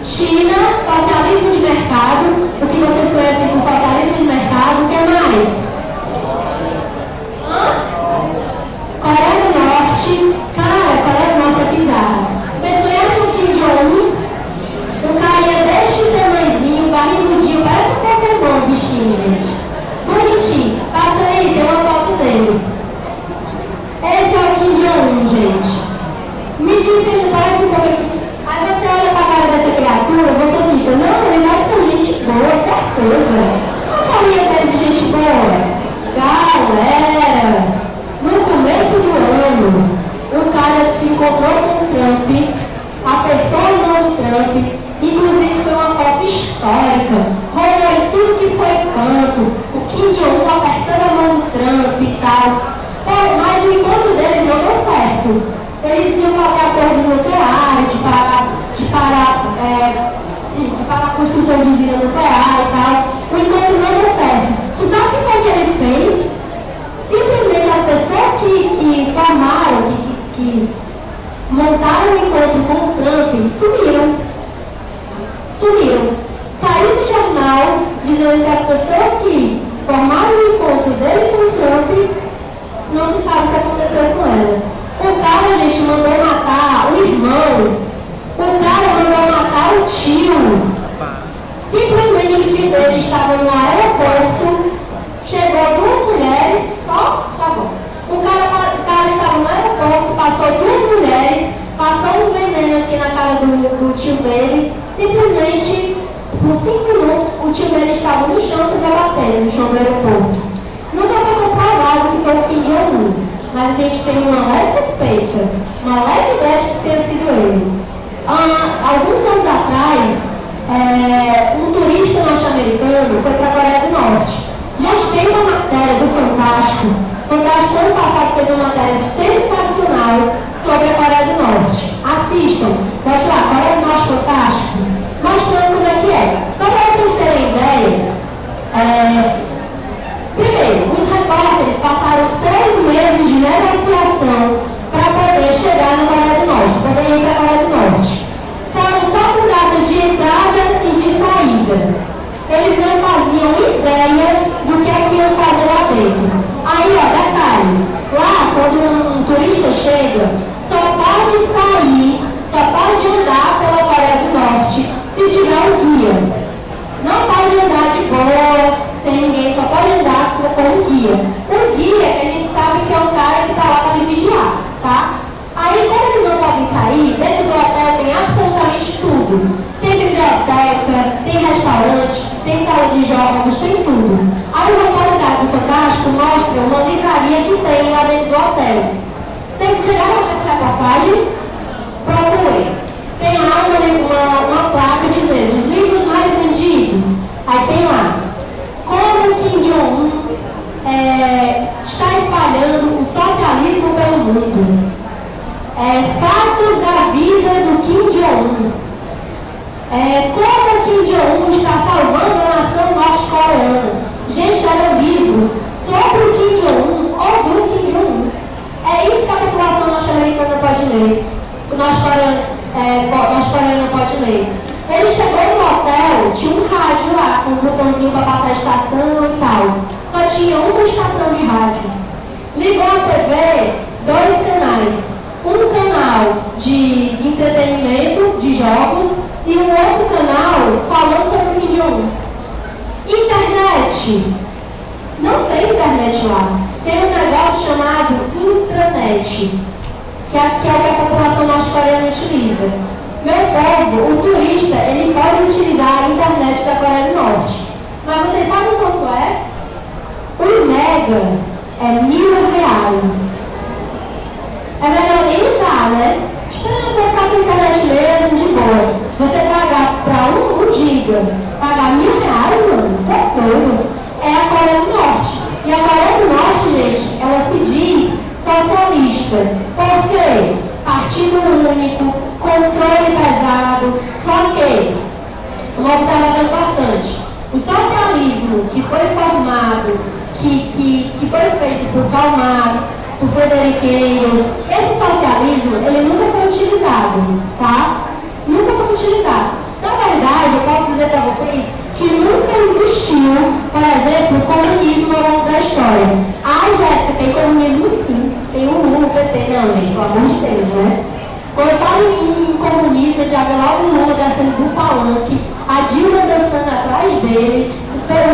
Speaker 2: China, socialismo de mercado, o que vocês conhecem como socialismo de mercado, o que mais? Coreia do Norte, cara, Coreia do Norte é bizarro. Vocês conhecem o Kim Jong-un? O carinha deste tamanhozinho, barrigudinho, parece um Pokémon, bichinho, gente. Bonitinho. Passa aí, tem uma foto dele. Esse é o Kim Jong-un, gente. Me diz que ele parece um Pokémon. Aí você olha pra cara dessa criatura, você fica, não, ele deve ser gente boa, certeza. A carinha dele de gente boa. Galera, no começo do ano, o cara se encontrou com o Trump, apertou a mão do Trump, inclusive foi uma foto histórica, rolou em tudo que foi canto, o Kim Jong-un apertando a mão do Trump e tal. Pô, mas o encontro deles não deu certo. Eles iam fazer acordos nucleares, de parar a construção de usina nuclear e tal. O encontro não deu certo. E sabe o que foi que ele fez? Simplesmente as pessoas que formaram, que montaram o encontro com o Trump, sumiram. Saiu do jornal dizendo que as pessoas que formaram o encontro dele com o Trump, não se sabe o que aconteceu com elas. O cara, gente, mandou matar o irmão. O cara mandou matar o tio. Simplesmente o tio dele estava no aeroporto. Chegou duas mulheres, só tá bom. O cara estava no aeroporto, passou duas mulheres, passou um veneno aqui na cara do tio dele. Simplesmente, por 5 minutos, o tio dele estava no chão se debatendo, no chão do aeroporto. Nunca foi comprovado que foi o Kim Jong-un. Mas a gente tem uma leve suspeita, uma leve ideia de que tenha sido ele. Alguns anos atrás, um turista norte-americano foi para a Coreia do Norte. Já tem uma matéria do Fantástico. O Fantástico ano passado fez uma matéria sensacional sobre a Coreia do Norte. Assistam, mostra lá, Coreia do Norte Fantástico, mostrando como é que é. Só para vocês terem ideia, primeiro, os repórteres passaram 6 meses de negociação para poder chegar na Coreia do Norte, poder ir para a Coreia do Norte. Foram só por data de entrada e de saída. Eles não faziam ideia do que é que iam fazer lá dentro. Aí, detalhe, lá quando um turista chega, só pode sair, só pode andar pela Coreia do Norte se tiver um guia. Não pode andar de boa, sem ninguém, só pode andar se for com um guia. O guia, a gente sabe que é um cara que está lá para lhe vigiar, tá? Aí, como eles não podem sair, dentro do hotel tem absolutamente tudo. Tem biblioteca, tem restaurante, tem sala de jogos, tem tudo. Aí o reportagem do Fantástico mostra uma livraria que tem lá dentro do hotel. Vocês chegaram nessa reportagem? Procurem. Tem lá uma placa dizendo os livros mais vendidos. Aí tem lá mundo. Fatos da vida do Kim Jong-un. Como o Kim Jong-un está salvando a nação norte-coreana. Gente, eram livros sobre o Kim Jong-un ou do Kim Jong-un. É isso que a população norte-americana pode ler. O norte-coreano pode ler. Ele chegou no hotel, tinha um rádio lá, com um botãozinho para passar a estação e tal. Só tinha uma estação de rádio. Ligou a TV, 2 canais. Um canal de entretenimento, de jogos, e um outro canal falando sobre o Kim Jong-un. Internet. Não tem internet lá. Tem um negócio chamado intranet, que é o que a população norte-coreana utiliza. Meu povo, o turista, ele pode utilizar a internet da Coreia do Norte. Mas vocês sabem quanto é? O mega é R$1.000. É melhor nem usar, né? Tipo, eu vou ficar com a internet mesmo, de boa. Você pagar para 1 giga, pagar R$1.000, mano, tá doido. É a Coreia do Norte. E a Coreia do Norte, gente, ela se diz socialista. Por quê? Partido único, controle pesado. Só que, uma observação importante, o socialismo que foi formado, que foi feito por Karl Marx, por Frederick Engels, esse socialismo, ele nunca foi utilizado, tá? Nunca foi utilizado. Na verdade, eu posso dizer para vocês que nunca existiu, por exemplo, comunismo ao longo da história. Ah, Jéssica, tem comunismo sim. Tem o Lula, o PT, não, gente, pelo amor de Deus, né? Quando eu falo em comunismo, já vê lá o Lula descendo do palanque, a Dilma dançando atrás dele,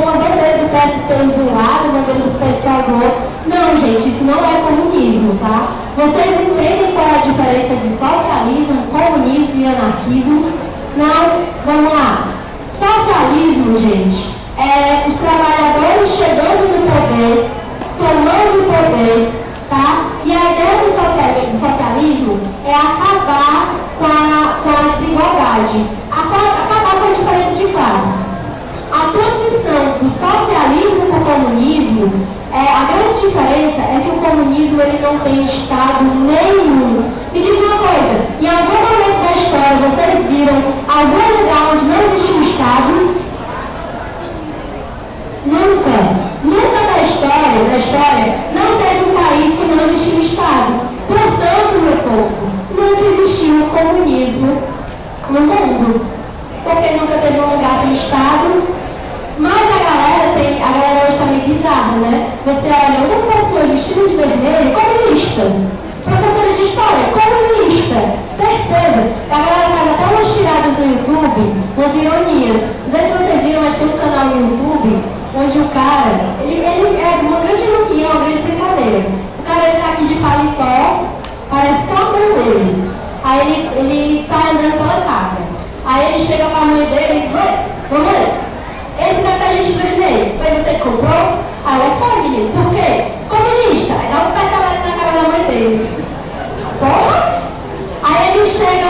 Speaker 2: uma bandeira do PST do lado, uma bandeira do PSOL do outro. Não, gente, isso não é comunismo, tá? Vocês entendem qual é a diferença de socialismo, comunismo e anarquismo? Não? Vamos lá. Socialismo, gente, é os trabalhadores chegando no poder, tomando o poder, tá? E a ideia do socialismo é acabar com a desigualdade, acabar com a diferença de classes. A transição do socialismo para o comunismo, a grande diferença é que o comunismo ele não tem Estado nenhum. Me diz uma coisa, em algum momento da história vocês viram algum lugar onde não existe um Estado? Nunca na história, não teve um país que não existia um Estado. Portanto, meu povo, nunca existiu um comunismo no mundo. Porque nunca teve um lugar sem Estado. Mas a galera hoje está meio bizarra, né? Você olha uma pessoa vestida de vermelho, comunista. Professora de história, comunista. Certeza. A galera faz até umas tiradas no YouTube, umas ironias. Não sei se vocês viram, mas tem um canal no YouTube onde o cara, ele é uma grande ironia, uma grande brincadeira. O cara ele tá aqui de paletó, parece só a mão dele. Aí ele sai andando pela casa. Aí ele chega para a mãe dele e diz: mamãe, esse detergente vermelho, foi você que comprou? Aí ela foi, menino, por quê? Comunista. Aí dá um peteleco na cara da mãe dele. Porra! Aí ele chega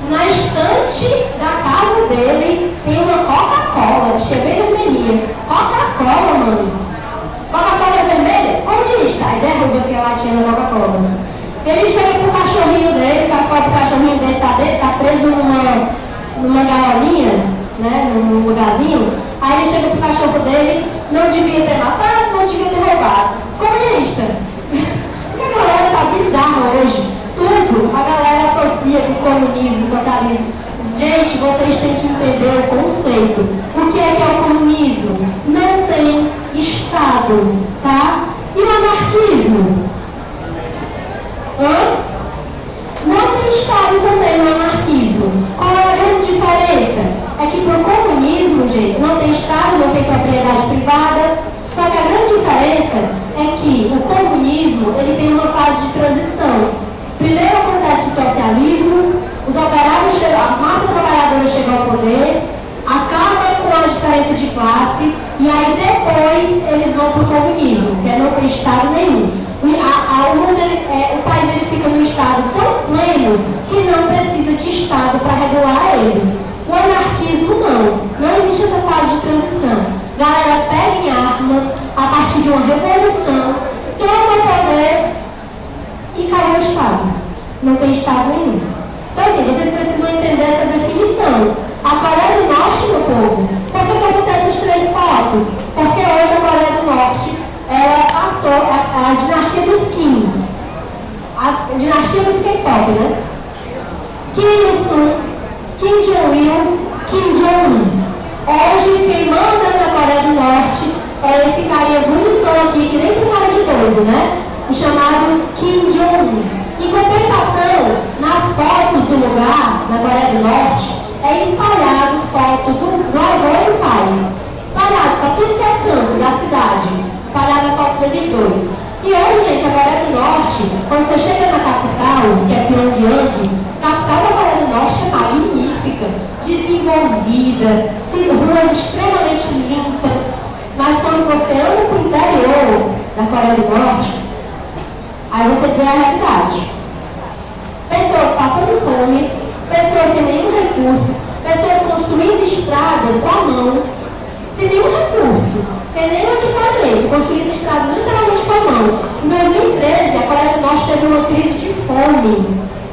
Speaker 2: na estante da casa dele, tem uma Coca-Cola, cheia bem vermelhinha. Coca-Cola, mano. Coca-Cola vermelha? Comunista. Aí derruba assim a latinha da Coca-Cola. Ele chega pro cachorrinho dele, o cachorrinho dele tá preso numa gaiolinha, né, num lugarzinho. Aí ele chega pro cachorro dele, não devia ter matado, não devia ter roubado. Comunista. Porque a galera tá bizarra hoje. Tudo a galera associa com comunismo, socialismo. Gente, vocês têm que entender o conceito. O que é o comunismo? Não tem Estado, tá? E o anarquismo? Não tem Estado também no anarquismo. Qual é a grande diferença? É que para o comunismo, gente, não tem Estado, não tem propriedade privada. Só que a grande diferença é que o comunismo ele tem uma fase de transição. Primeiro acontece o socialismo, os operários chegam, a massa trabalhadora chega ao poder, acaba com a diferença de classe, e aí depois eles vão para o comunismo, que é não ter Estado nenhum. O país ele fica num estado tão pleno que não precisa de Estado para regular ele. O anarquismo não existe essa fase de transição. Galera pega em armas a partir de uma revolução, toma o poder e tem estado nenhum. Então, assim, vocês precisam entender essa definição. A Coreia do Norte, meu povo, por que eu botei essas 3 fotos? Porque hoje a Coreia do Norte, ela passou a dinastia dos Kim, a dinastia dos K-pop, né? Kim Il-sung, Kim Jong-il, Kim Jong-un. Hoje, quem manda na Coreia do Norte é esse carinha bonitão aqui, que nem tem cara de doido, né? O chamado Kim Jong-un. Em compensação, nas fotos do lugar, na Coreia do Norte, é espalhado foto do avô e do pai. Espalhado para tudo que é canto da cidade. Espalhado a foto deles dois. E hoje, gente, a Coreia do Norte, quando você chega na capital, que é Pyongyang, a capital da Coreia do Norte é magnífica, desenvolvida, ruas extremamente limpas. Mas quando você anda para o interior da Coreia do Norte, aí você vê a realidade. Pessoas passando fome, pessoas sem nenhum recurso, pessoas construindo estradas com a mão, sem nenhum recurso, sem nenhum equipamento, construindo estradas literalmente com a mão. Em 2013, a Coreia do Norte teve uma crise de fome.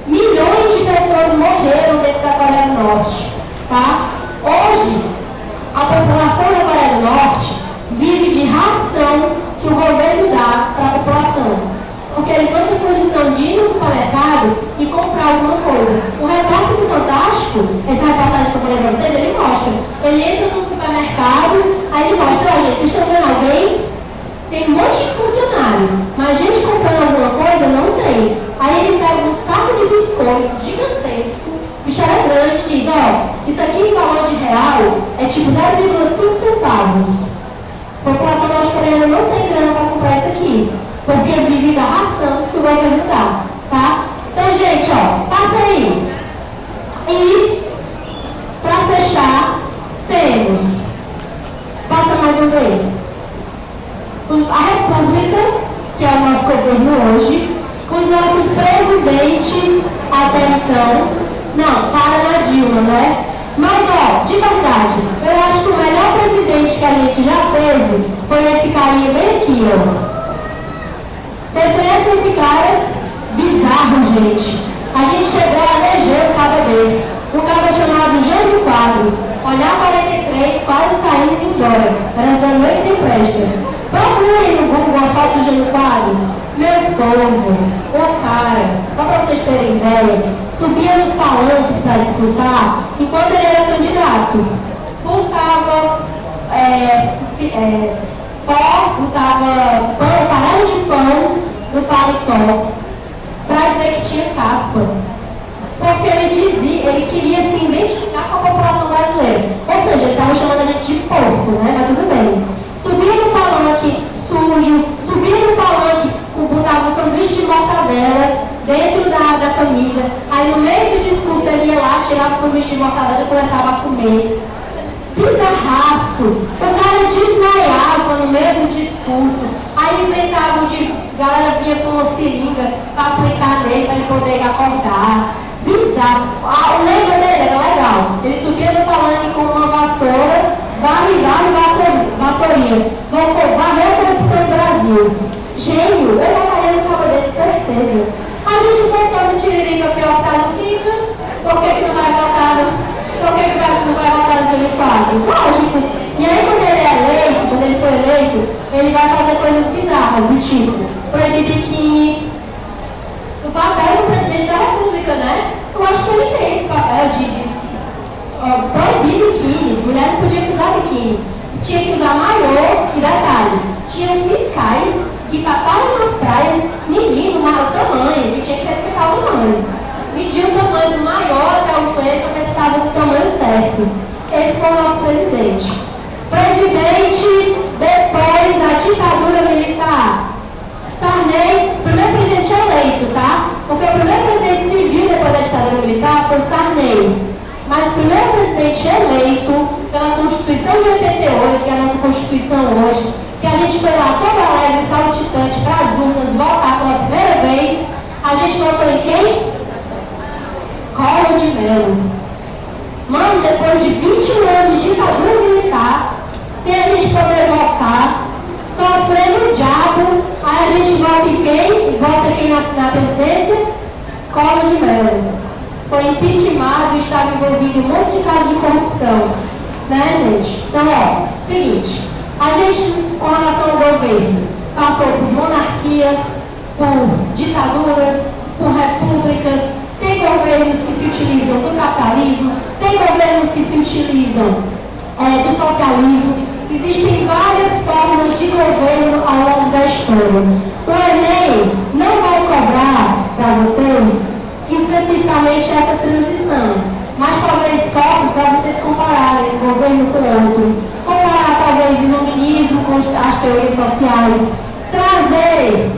Speaker 2: Milhões de pessoas morreram dentro da Coreia do Norte. Tá? Hoje, a população da Coreia do Norte vive de ração que o governo dá para a população. Porque eles não têm condição de ir no supermercado e comprar alguma coisa. O repórter do Fantástico, essa reportagem que eu falei para vocês, ele mostra. Ele entra no supermercado, aí ele mostra, ó, gente, vocês estão vendo alguém? Tem um monte de funcionário, mas gente comprando alguma coisa não tem. Aí ele pega um saco de biscoito gigantesco, o bicho era grande, e diz, ó, isso aqui em valor de real é tipo 0,5 centavos. A população norte-coreana não tem grana para comprar isso aqui, porque vive da ração que o governo dá, tá? Então, gente, ó, passa aí. E, para fechar, temos, passa mais uma vez, a República, que é o nosso governo hoje, os nossos presidentes até então, não, para na Dilma, né? Mas, ó, de verdade, eu acho que o melhor presidente que a gente já teve foi esse carinha bem aqui, ó. Vocês conhecem esse cara? Bizarro, gente. A gente chegou a eleger um cara desse. Um cara chamado Jânio Quadros. Olhar 43, quase saindo embora. Era da noite de festa. Procurem no Google a foto do Jânio Quadros. Meu povo, o cara, só para vocês terem ideia, subia nos palanques para discursar enquanto ele era candidato. Botava pão, farelo de pão no paletó para dizer que tinha caspa. Porque ele dizia, ele queria se identificar com a população brasileira. Ou seja, ele estava chamando a gente de porco, né? Mas tudo bem. Subia no palanque sujo, subia no palanque, botava um sanduíche de mortadela dentro da camisa. Aí no meio do discurso ele ia lá, tirava o sanduíche de mortadela e começava a comer. Bizarraço. O cara desmaiava no meio do discurso. Aí inventavam de... A galera vinha com uma seringa para aplicar nele, para ele poder acordar. Bizarro. O lema dele era legal. Ele subia no palanque com uma vassoura, vassourinha. Vão varrer a corrupção do Brasil. Gênio. Eu trabalhei no cabo desse, certeza. A gente voltou no Tiririca pior que não fica. Por que não vai votar? Por que não vai votar no Jânio Quadros? Lógico. E aí quando ele é eleito, quando ele for eleito, ele vai fazer coisas bizarras, do tipo, proibir biquíni. O papel do presidente da República, né? Eu acho que ele tem esse papel de proibir biquínis. Mulher não podia usar biquíni. Tinha que usar maiô, e detalhe, tinham fiscais que passavam nas praias medindo o tamanho, e tinha que respeitar o tamanho. Mediu o tamanho do maior até o joelho para ver se estava do tamanho certo. Esse foi o nosso presidente. Presidente depois da ditadura militar. Sarney, primeiro presidente eleito, tá? Porque o primeiro presidente civil depois da ditadura militar foi Sarney. Mas o primeiro presidente eleito pela Constituição de 88, que é a nossa Constituição hoje, que a gente foi lá toda alegre, saltitante, para as urnas votar pela primeira vez, a gente votou em quem? Collor de Mello. Mano, depois de 21 anos de ditadura militar, sem a gente poder votar, sofrendo o diabo, aí a gente vota em quem? Vota quem na presidência? Collor de Mello. Foi impeachmentado e estava envolvido em um monte de casos de corrupção. Né, gente? Então, ó, seguinte, a gente, com relação ao governo, passou por monarquias, por ditaduras, por repúblicas, tem governos que se utilizam do capitalismo, tem governos que se utilizam do socialismo. Existem várias formas de governo ao longo da história. O Enem não vai cobrar para vocês especificamente essa transição, mas talvez cobre para vocês compararem um governo com outro, comparar talvez o iluminismo com as teorias sociais, trazer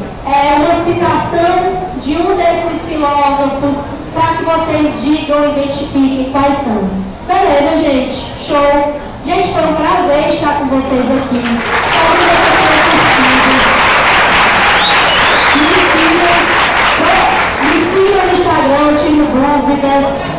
Speaker 2: uma citação de um desses filósofos para que vocês digam e identifiquem quais são. Beleza, gente? Show! Gente, foi um prazer estar com vocês aqui. Me siga no Instagram, tiro dúvidas.